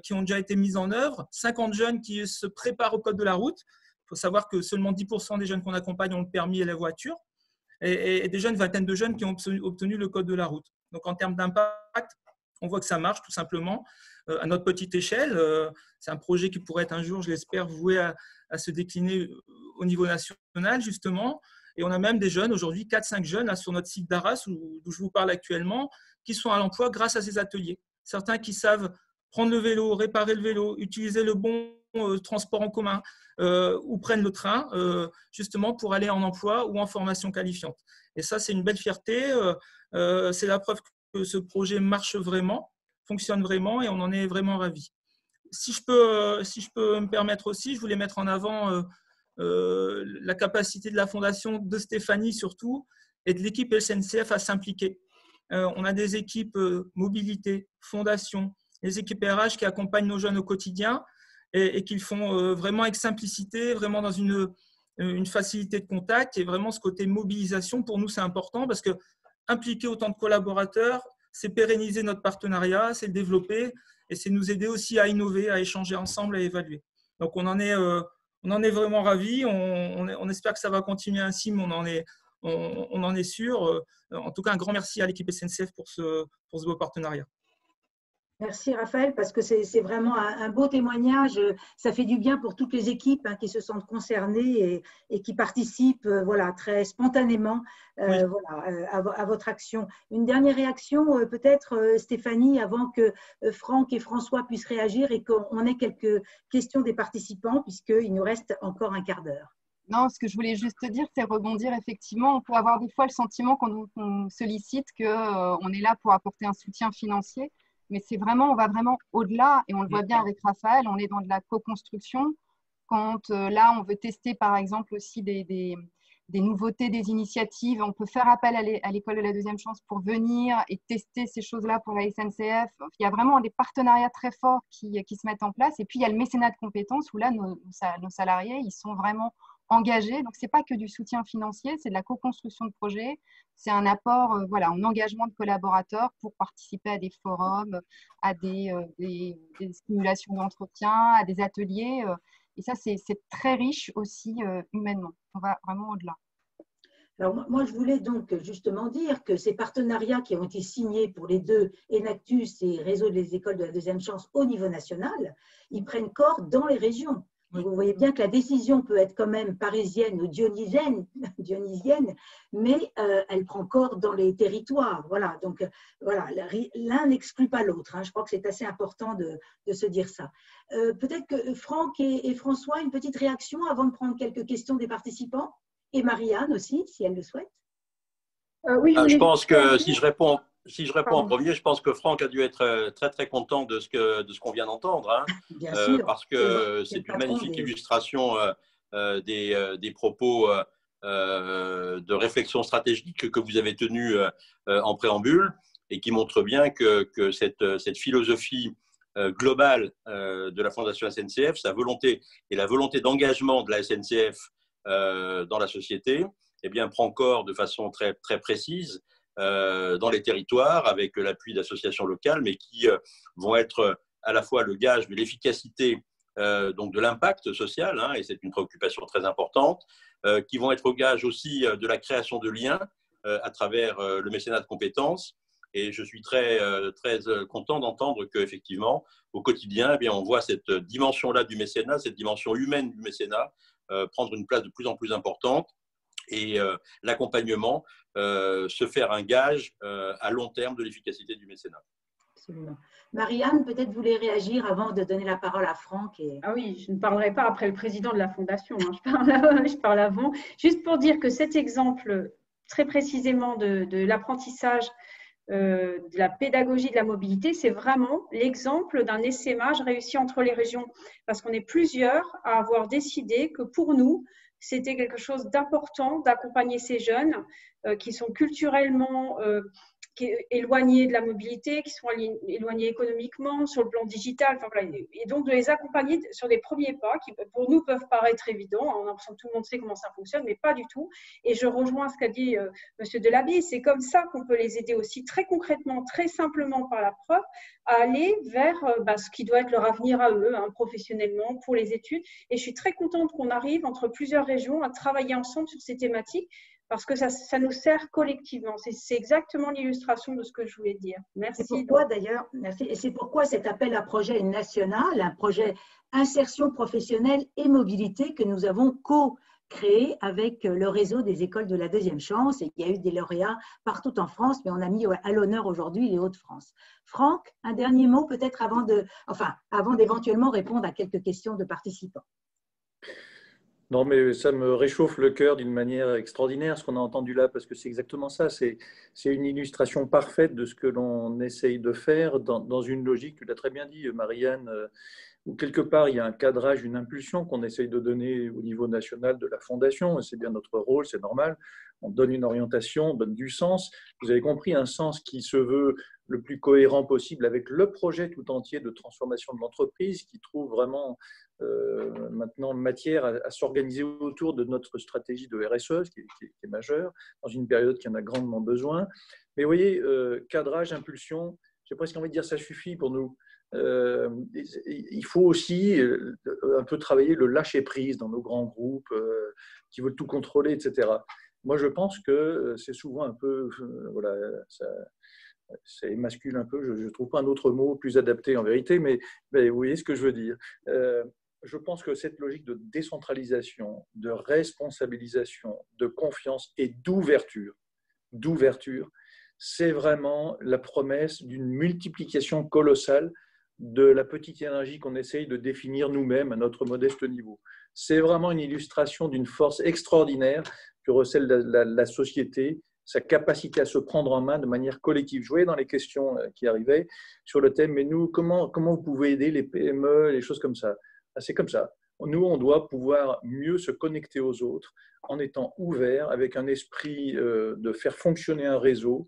qui ont déjà été mis en œuvre, 50 jeunes qui se préparent au code de la route. Il faut savoir que seulement 10% des jeunes qu'on accompagne ont le permis et la voiture, et déjà une vingtaine de jeunes qui ont obtenu le code de la route. Donc en termes d'impact, on voit que ça marche tout simplement. À notre petite échelle, c'est un projet qui pourrait être un jour, je l'espère, voué à se décliner au niveau national, justement. Et on a même des jeunes, aujourd'hui, 4-5 jeunes là, sur notre site d'Arras, d'où je vous parle actuellement, qui sont à l'emploi grâce à ces ateliers. Certains qui savent prendre le vélo, réparer le vélo, utiliser le bon transport en commun ou prennent le train, justement, pour aller en emploi ou en formation qualifiante. Et ça, c'est une belle fierté. C'est la preuve que ce projet marche vraiment, fonctionne vraiment, et on en est vraiment ravis. Si je peux me permettre aussi, je voulais mettre en avant la capacité de la Fondation, de Stéphanie surtout, et de l'équipe SNCF à s'impliquer. On a des équipes mobilité, fondation, les équipes RH qui accompagnent nos jeunes au quotidien et qui le font vraiment avec simplicité, vraiment dans une facilité de contact, et vraiment ce côté mobilisation, pour nous, c'est important parce que impliquer autant de collaborateurs, c'est pérenniser notre partenariat, c'est le développer et c'est nous aider aussi à innover, à échanger ensemble, à évaluer. Donc, on en est vraiment ravis. On espère que ça va continuer ainsi, mais on en est sûr. En tout cas, un grand merci à l'équipe SNCF pour ce beau partenariat. Merci Raphaël, parce que c'est vraiment un beau témoignage. Ça fait du bien pour toutes les équipes qui se sentent concernées et qui participent voilà, très spontanément Oui. voilà, à votre action. Une dernière réaction, peut-être Stéphanie, avant que Franck et François puissent réagir et qu'on ait quelques questions des participants, puisqu'il nous reste encore un quart d'heure. Non, ce que je voulais juste dire, c'est rebondir. Effectivement, on peut avoir des fois le sentiment qu'on sollicite qu'on est là pour apporter un soutien financier. Mais on va vraiment au-delà, et on le voit bien avec Raphaël, on est dans de la co-construction. Quand là, on veut tester par exemple aussi des nouveautés, des initiatives, on peut faire appel à l'école de la deuxième chance pour venir et tester ces choses-là pour la SNCF. Il y a vraiment des partenariats très forts qui se mettent en place. Et puis, il y a le mécénat de compétences où là, nos salariés, ils sont vraiment engagés. Donc, ce n'est pas que du soutien financier, c'est de la co-construction de projets. C'est un apport voilà, en engagement de collaborateurs pour participer à des forums, à des stimulations d'entretien, à des ateliers. Et ça, c'est très riche aussi humainement. On va vraiment au-delà. Alors, moi, je voulais donc justement dire que ces partenariats qui ont été signés pour les deux, Enactus et Réseau des écoles de la deuxième chance au niveau national, ils prennent corps dans les régions. Vous voyez bien que la décision peut être quand même parisienne ou dionysienne, mais elle prend corps dans les territoires. Voilà, donc voilà, l'un n'exclut pas l'autre. Je crois que c'est assez important de se dire ça. Peut-être que Franck et François, une petite réaction avant de prendre quelques questions des participants, et Marianne aussi, si elle le souhaite. Oui, je pense que si je réponds en premier, je pense que Franck a dû être très très content de ce qu'on vient d'entendre, Bien sûr, parce que c'est une magnifique illustration des propos de réflexion stratégique que vous avez tenus en préambule et qui montre bien que cette philosophie globale de la Fondation SNCF, sa volonté et la volonté d'engagement de la SNCF dans la société, eh bien, prend corps de façon très, très précise dans les territoires avec l'appui d'associations locales, mais qui vont être à la fois le gage de l'efficacité donc de l'impact social, et c'est une préoccupation très importante, qui vont être au gage aussi de la création de liens à travers le mécénat de compétences. Et je suis très, très content d'entendre qu'effectivement, au quotidien, eh bien, on voit cette dimension-là du mécénat, cette dimension humaine du mécénat prendre une place de plus en plus importante. Et l'accompagnement se faire un gage à long terme de l'efficacité du mécénat. Absolument. Marianne, peut-être vous voulez réagir avant de donner la parole à Franck. Ah oui, je ne parlerai pas après le président de la Fondation, je parle avant. Juste pour dire que cet exemple, très précisément de l'apprentissage, de la pédagogie de la mobilité, c'est vraiment l'exemple d'un essaimage réussi entre les régions. Parce qu'on est plusieurs à avoir décidé que pour nous, c'était quelque chose d'important d'accompagner ces jeunes qui sont culturellement éloignés de la mobilité, qui sont éloignés économiquement, sur le plan digital. Enfin, voilà. Et donc, de les accompagner sur des premiers pas qui, pour nous, peuvent paraître évidents. On a l'impression que tout le monde sait comment ça fonctionne, mais pas du tout. Et je rejoins ce qu'a dit M. Delaby. C'est comme ça qu'on peut les aider aussi très concrètement, très simplement par la preuve, à aller vers ce qui doit être leur avenir à eux, hein, professionnellement, pour les études. Et je suis très contente qu'on arrive entre plusieurs régions à travailler ensemble sur ces thématiques, parce que ça nous sert collectivement. C'est exactement l'illustration de ce que je voulais dire. Merci. C'est pourquoi d'ailleurs, merci. Et c'est pourquoi cet appel à projet national, un projet insertion professionnelle et mobilité que nous avons co-créé avec le réseau des écoles de la deuxième chance. Et il y a eu des lauréats partout en France, mais on a mis à l'honneur aujourd'hui les Hauts-de-France. Franck, un dernier mot peut-être avant d'éventuellement répondre à quelques questions de participants. Non, mais ça me réchauffe le cœur d'une manière extraordinaire, ce qu'on a entendu là, parce que c'est exactement ça. C'est une illustration parfaite de ce que l'on essaye de faire dans une logique, tu l'as très bien dit, Marianne, où quelque part il y a un cadrage, une impulsion qu'on essaye de donner au niveau national de la Fondation. C'est bien notre rôle, c'est normal. On donne une orientation, on donne du sens. Vous avez compris, un sens qui se veut le plus cohérent possible avec le projet tout entier de transformation de l'entreprise, qui trouve vraiment maintenant matière à s'organiser autour de notre stratégie de RSE, qui est majeure, dans une période qui en a grandement besoin. Mais vous voyez, cadrage, impulsion, j'ai presque envie de dire ça suffit pour nous. Il faut aussi un peu travailler le lâcher-prise dans nos grands groupes qui veulent tout contrôler, etc. Moi, je pense que c'est souvent un peu, voilà, ça émascule un peu. Je ne trouve pas un autre mot plus adapté en vérité, mais vous voyez ce que je veux dire. Je pense que cette logique de décentralisation, de responsabilisation, de confiance et d'ouverture, c'est vraiment la promesse d'une multiplication colossale de la petite énergie qu'on essaye de définir nous-mêmes à notre modeste niveau. C'est vraiment une illustration d'une force extraordinaire que recèle la société, sa capacité à se prendre en main de manière collective. Je voyais dans les questions qui arrivaient sur le thème, mais nous, comment vous pouvez aider les PME, les choses comme ça? C'est comme ça. Nous, on doit pouvoir mieux se connecter aux autres en étant ouverts, avec un esprit de faire fonctionner un réseau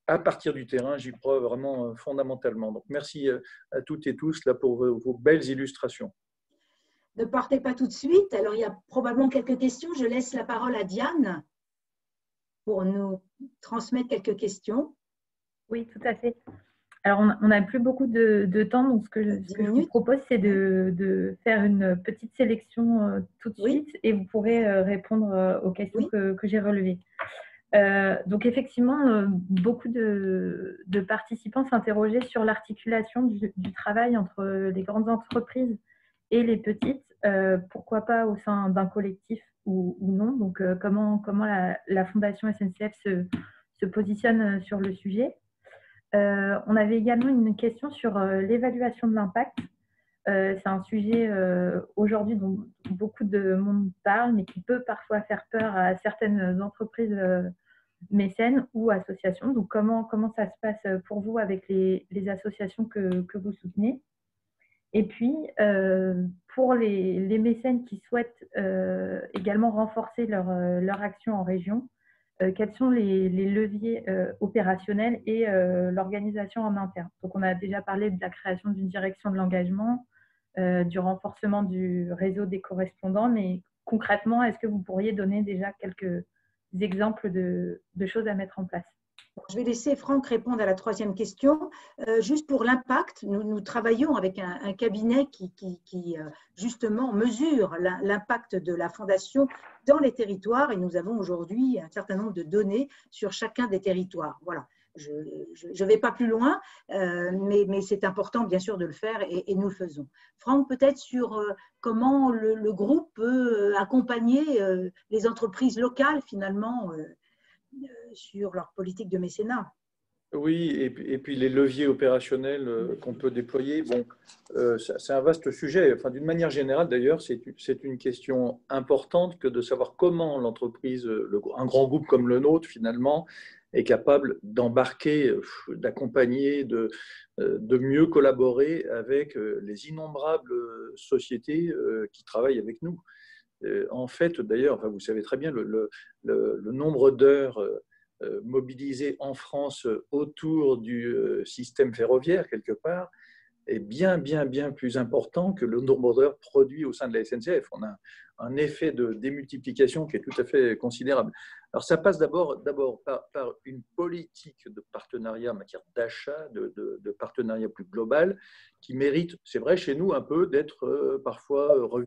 à partir du terrain. J'y crois vraiment fondamentalement. Donc, merci à toutes et tous là, pour vos belles illustrations. Ne partez pas tout de suite. Alors, il y a probablement quelques questions. Je laisse la parole à Diane pour nous transmettre quelques questions. Oui, tout à fait. Alors, on n'a plus beaucoup de temps, donc ce que je vous propose, c'est de faire une petite sélection tout de suite et vous pourrez répondre aux questions que j'ai relevées. Donc, effectivement, beaucoup de participants s'interrogeaient sur l'articulation du travail entre les grandes entreprises et les petites, pourquoi pas au sein d'un collectif ou non. Donc, comment la Fondation SNCF se positionne sur le sujet. On avait également une question sur l'évaluation de l'impact. C'est un sujet aujourd'hui dont beaucoup de monde parle, mais qui peut parfois faire peur à certaines entreprises mécènes ou associations. Donc, comment ça se passe pour vous avec les associations que vous soutenez? Et puis, pour les mécènes qui souhaitent également renforcer leur action en région, quels sont les leviers opérationnels et l'organisation en interne. Donc, on a déjà parlé de la création d'une direction de l'engagement, du renforcement du réseau des correspondants, mais concrètement, est-ce que vous pourriez donner déjà quelques exemples de choses à mettre en place? Je vais laisser Franck répondre à la troisième question. Juste pour l'impact, nous travaillons avec un cabinet qui justement mesure l'impact de la Fondation dans les territoires et nous avons aujourd'hui un certain nombre de données sur chacun des territoires. Voilà. Je ne vais pas plus loin, mais c'est important bien sûr de le faire et nous le faisons. Franck, peut-être sur comment le groupe peut accompagner les entreprises locales finalement sur leur politique de mécénat. Oui, et puis les leviers opérationnels qu'on peut déployer. Bon, c'est un vaste sujet. Enfin, d'une manière générale, d'ailleurs, c'est une question importante que de savoir comment l'entreprise, un grand groupe comme le nôtre, finalement, est capable d'embarquer, d'accompagner, de mieux collaborer avec les innombrables sociétés qui travaillent avec nous. En fait, d'ailleurs, enfin, vous savez très bien le nombre d'heures mobilisés en France autour du système ferroviaire, quelque part, est bien plus important que le nombre d'heures produits au sein de la SNCF. On a un effet de démultiplication qui est tout à fait considérable. Alors, ça passe d'abord par une politique de partenariat en matière d'achat, de partenariat plus global, qui mérite, c'est vrai, chez nous, un peu d'être parfois revu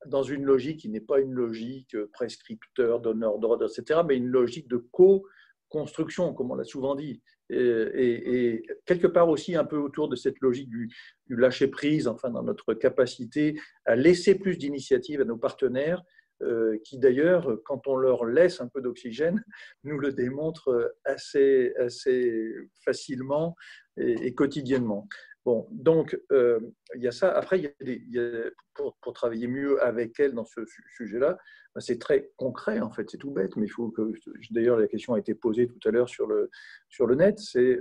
dans une logique qui n'est pas une logique prescripteur, donneur d'ordre, etc., mais une logique de co-construction, comme on l'a souvent dit. Et quelque part aussi un peu autour de cette logique du lâcher-prise, enfin dans notre capacité à laisser plus d'initiatives à nos partenaires, qui d'ailleurs, quand on leur laisse un peu d'oxygène, nous le démontrent assez facilement et quotidiennement. Bon, donc, il y a ça. Après, pour travailler mieux avec elles dans ce sujet-là, c'est très concret, en fait, c'est tout bête, mais il faut que… D'ailleurs, la question a été posée tout à l'heure sur le net, c'est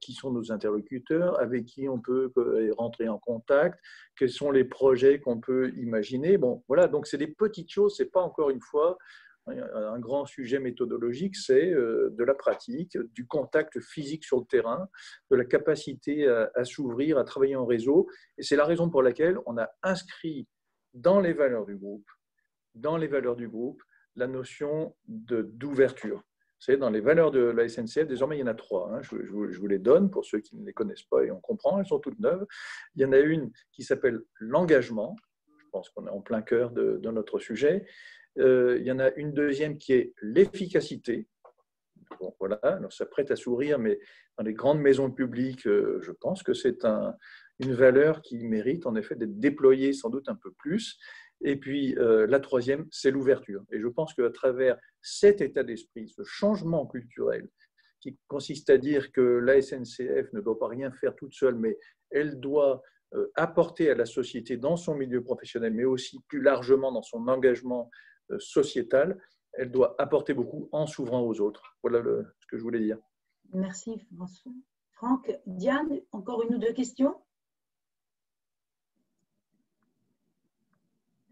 qui sont nos interlocuteurs, avec qui on peut rentrer en contact, quels sont les projets qu'on peut imaginer. Bon, voilà, donc c'est des petites choses, c'est pas encore une fois… Un grand sujet méthodologique, c'est de la pratique, du contact physique sur le terrain, de la capacité à s'ouvrir, à travailler en réseau. Et c'est la raison pour laquelle on a inscrit dans les valeurs du groupe, la notion d'ouverture. C'est dans les valeurs de la SNCF, désormais il y en a 3. Je vous les donne pour ceux qui ne les connaissent pas et on comprend, elles sont toutes neuves. Il y en a une qui s'appelle l'engagement. Je pense qu'on est en plein cœur de notre sujet. Il y en a une deuxième qui est l'efficacité. Bon, voilà, alors ça prête à sourire, mais dans les grandes maisons publiques, je pense que c'est une valeur qui mérite en effet d'être déployée sans doute un peu plus. Et puis la troisième, c'est l'ouverture. Et je pense qu'à travers cet état d'esprit, ce changement culturel qui consiste à dire que la SNCF ne doit pas rien faire toute seule, mais elle doit apporter à la société dans son milieu professionnel, mais aussi plus largement dans son engagement sociétale, elle doit apporter beaucoup en s'ouvrant aux autres. Voilà ce que je voulais dire. Merci François. Franck, Diane, encore une ou deux questions?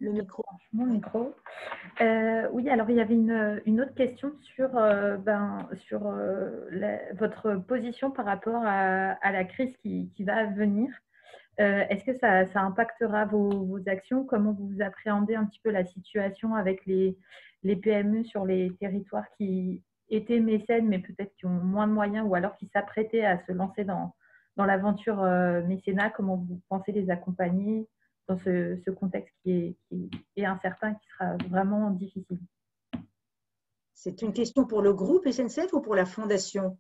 Le micro. Mon micro. Oui, alors il y avait une autre question sur votre position par rapport à la crise qui va venir. Est-ce que ça impactera vos actions? Comment vous appréhendez un petit peu la situation avec les PME sur les territoires qui étaient mécènes, mais peut-être qui ont moins de moyens ou alors qui s'apprêtaient à se lancer dans l'aventure mécénat? Comment vous pensez les accompagner dans ce contexte qui est incertain, qui sera vraiment difficile? C'est une question pour le groupe SNCF ou pour la fondation?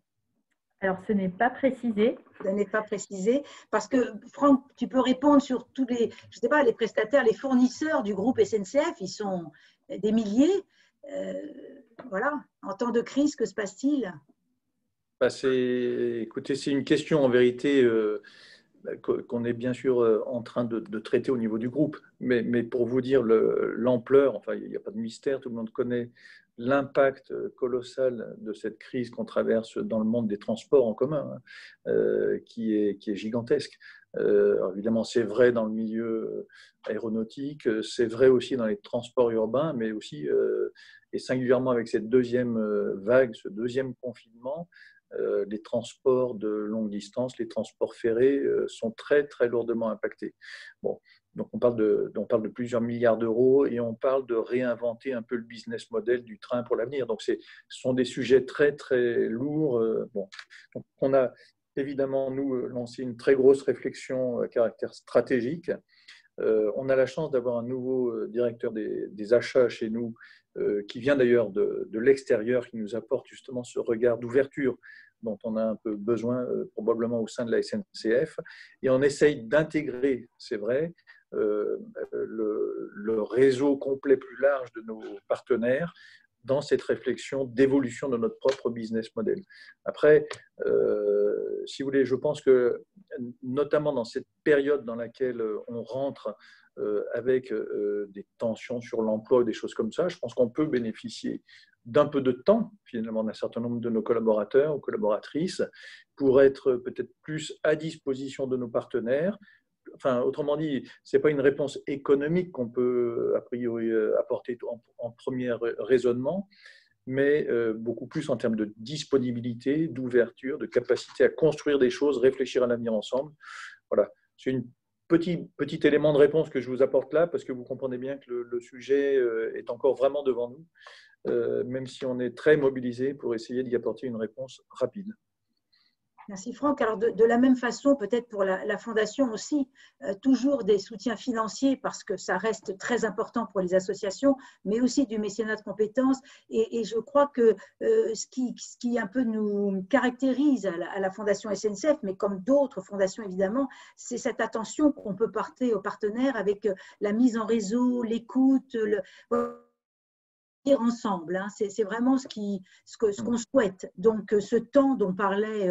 Alors, ce n'est pas précisé. Ce n'est pas précisé parce que, Franck, tu peux répondre sur tous les, je sais pas, les prestataires, les fournisseurs du groupe SNCF, ils sont des milliers. Voilà, en temps de crise, que se passe-t-il? Écoutez, c'est une question en vérité qu'on est bien sûr en train de traiter au niveau du groupe. Mais pour vous dire l'ampleur, enfin, il n'y a pas de mystère, tout le monde connaît l'impact colossal de cette crise qu'on traverse dans le monde des transports en commun, qui est gigantesque. Alors évidemment, c'est vrai dans le milieu aéronautique, c'est vrai aussi dans les transports urbains, mais aussi, et singulièrement avec cette deuxième vague, ce deuxième confinement, les transports de longue distance, les transports ferrés sont très, très lourdement impactés. Bon, donc on parle de plusieurs milliards d'euros et on parle de réinventer un peu le business model du train pour l'avenir. Donc ce sont des sujets très, très lourds. Bon. Donc on a évidemment, nous, lancé une très grosse réflexion à caractère stratégique. On a la chance d'avoir un nouveau directeur des achats chez nous, qui vient d'ailleurs de l'extérieur, qui nous apporte justement ce regard d'ouverture dont on a un peu besoin probablement au sein de la SNCF. Et on essaye d'intégrer, c'est vrai, le réseau complet plus large de nos partenaires dans cette réflexion d'évolution de notre propre business model. Après, si vous voulez, je pense que notamment dans cette période dans laquelle on rentre avec des tensions sur l'emploi, des choses comme ça, je pense qu'on peut bénéficier d'un peu de temps, finalement, d'un certain nombre de nos collaborateurs ou collaboratrices pour être peut-être plus à disposition de nos partenaires. Enfin, autrement dit, ce n'est pas une réponse économique qu'on peut a priori apporter en premier raisonnement, mais beaucoup plus en termes de disponibilité, d'ouverture, de capacité à construire des choses, réfléchir à l'avenir ensemble. Voilà, c'est un petit élément de réponse que je vous apporte là, parce que vous comprenez bien que le sujet est encore vraiment devant nous, même si on est très mobilisé pour essayer d'y apporter une réponse rapide. Merci Franck. Alors de la même façon, peut-être pour la Fondation aussi, toujours des soutiens financiers parce que ça reste très important pour les associations, mais aussi du mécénat de compétences. Et je crois que ce qui un peu nous caractérise à la Fondation SNCF, mais comme d'autres fondations évidemment, c'est cette attention qu'on peut porter aux partenaires avec la mise en réseau, l'écoute, ensemble, hein. C'est vraiment ce qu'on souhaite. Donc, ce temps dont parlait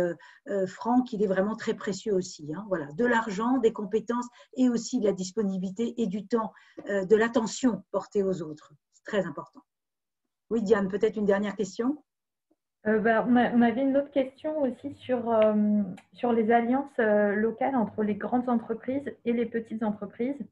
Franck, il est vraiment très précieux aussi, hein. Voilà, de l'argent, des compétences et aussi de la disponibilité et du temps, de l'attention portée aux autres. C'est très important. Oui, Diane, peut-être une dernière question? On avait une autre question aussi sur les alliances locales entre les grandes entreprises et les petites entreprises.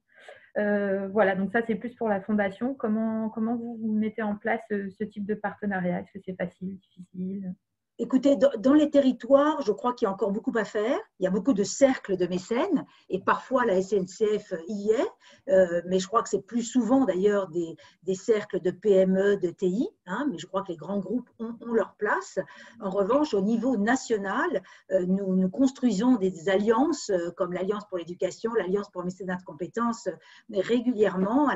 Voilà, donc ça c'est plus pour la fondation. Comment vous mettez en place ce type de partenariat? Est-ce que c'est facile, difficile? Écoutez, dans les territoires, je crois qu'il y a encore beaucoup à faire. Il y a beaucoup de cercles de mécènes et parfois la SNCF y est, mais je crois que c'est plus souvent d'ailleurs des cercles de PME, de TI, hein, mais je crois que les grands groupes ont leur place. En revanche, au niveau national, nous construisons des alliances comme l'Alliance pour l'éducation, l'Alliance pour le mécénat de compétences, mais régulièrement.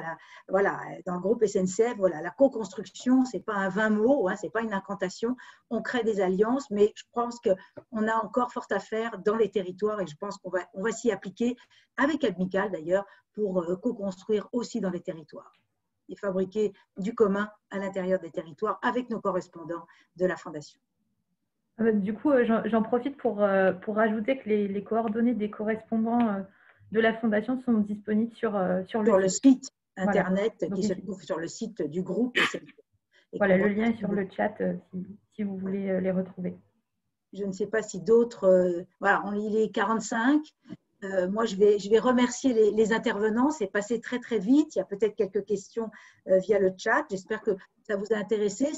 Voilà, dans le groupe SNCF, voilà, la co-construction, ce n'est pas un vain mot, hein, ce n'est pas une incantation. On crée des alliances, mais je pense qu'on a encore fort à faire dans les territoires et je pense qu'on va s'y appliquer avec Admical d'ailleurs pour co-construire aussi dans les territoires et fabriquer du commun à l'intérieur des territoires avec nos correspondants de la Fondation. Du coup, j'en profite pour ajouter que les coordonnées des correspondants de la Fondation sont disponibles sur le site internet, voilà. qui se trouve sur le site du groupe. Voilà, le lien est sur le chat si vous voulez les retrouver. Je ne sais pas si d'autres… voilà, il est 45. Moi, je vais remercier les intervenants. C'est passé très, très vite. Il y a peut-être quelques questions via le chat. J'espère que ça vous a intéressé,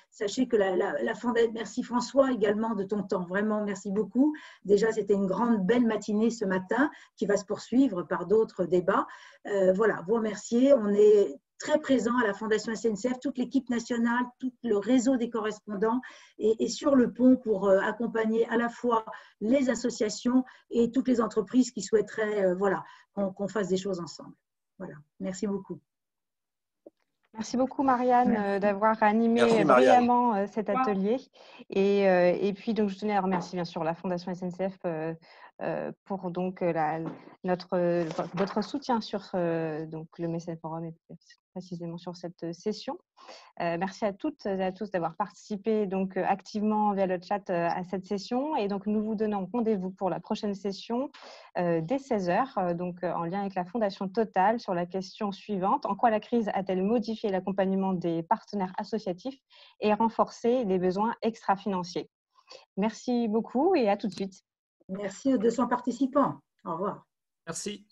sachez que la Fondation… Merci François également de ton temps. Vraiment, merci beaucoup. Déjà, c'était une grande, belle matinée ce matin qui va se poursuivre par d'autres débats. Voilà, vous remercier. On est très présent à la Fondation SNCF, toute l'équipe nationale, tout le réseau des correspondants et sur le pont pour accompagner à la fois les associations et toutes les entreprises qui souhaiteraient voilà, qu'on fasse des choses ensemble. Voilà, merci beaucoup. Merci beaucoup Marianne d'avoir animé brillamment cet atelier. Et puis donc je tenais à remercier bien sûr la Fondation SNCF pour donc votre soutien sur donc le Mécène Forum et précisément sur cette session. Merci à toutes et à tous d'avoir participé donc activement via le chat à cette session et donc nous vous donnons rendez-vous pour la prochaine session dès 16h donc en lien avec la Fondation Total sur la question suivante: en quoi la crise a-t-elle modifié l'accompagnement des partenaires associatifs et renforcé les besoins extra-financiers? Merci beaucoup et à tout de suite. Merci aux 200 participants. Au revoir. Merci.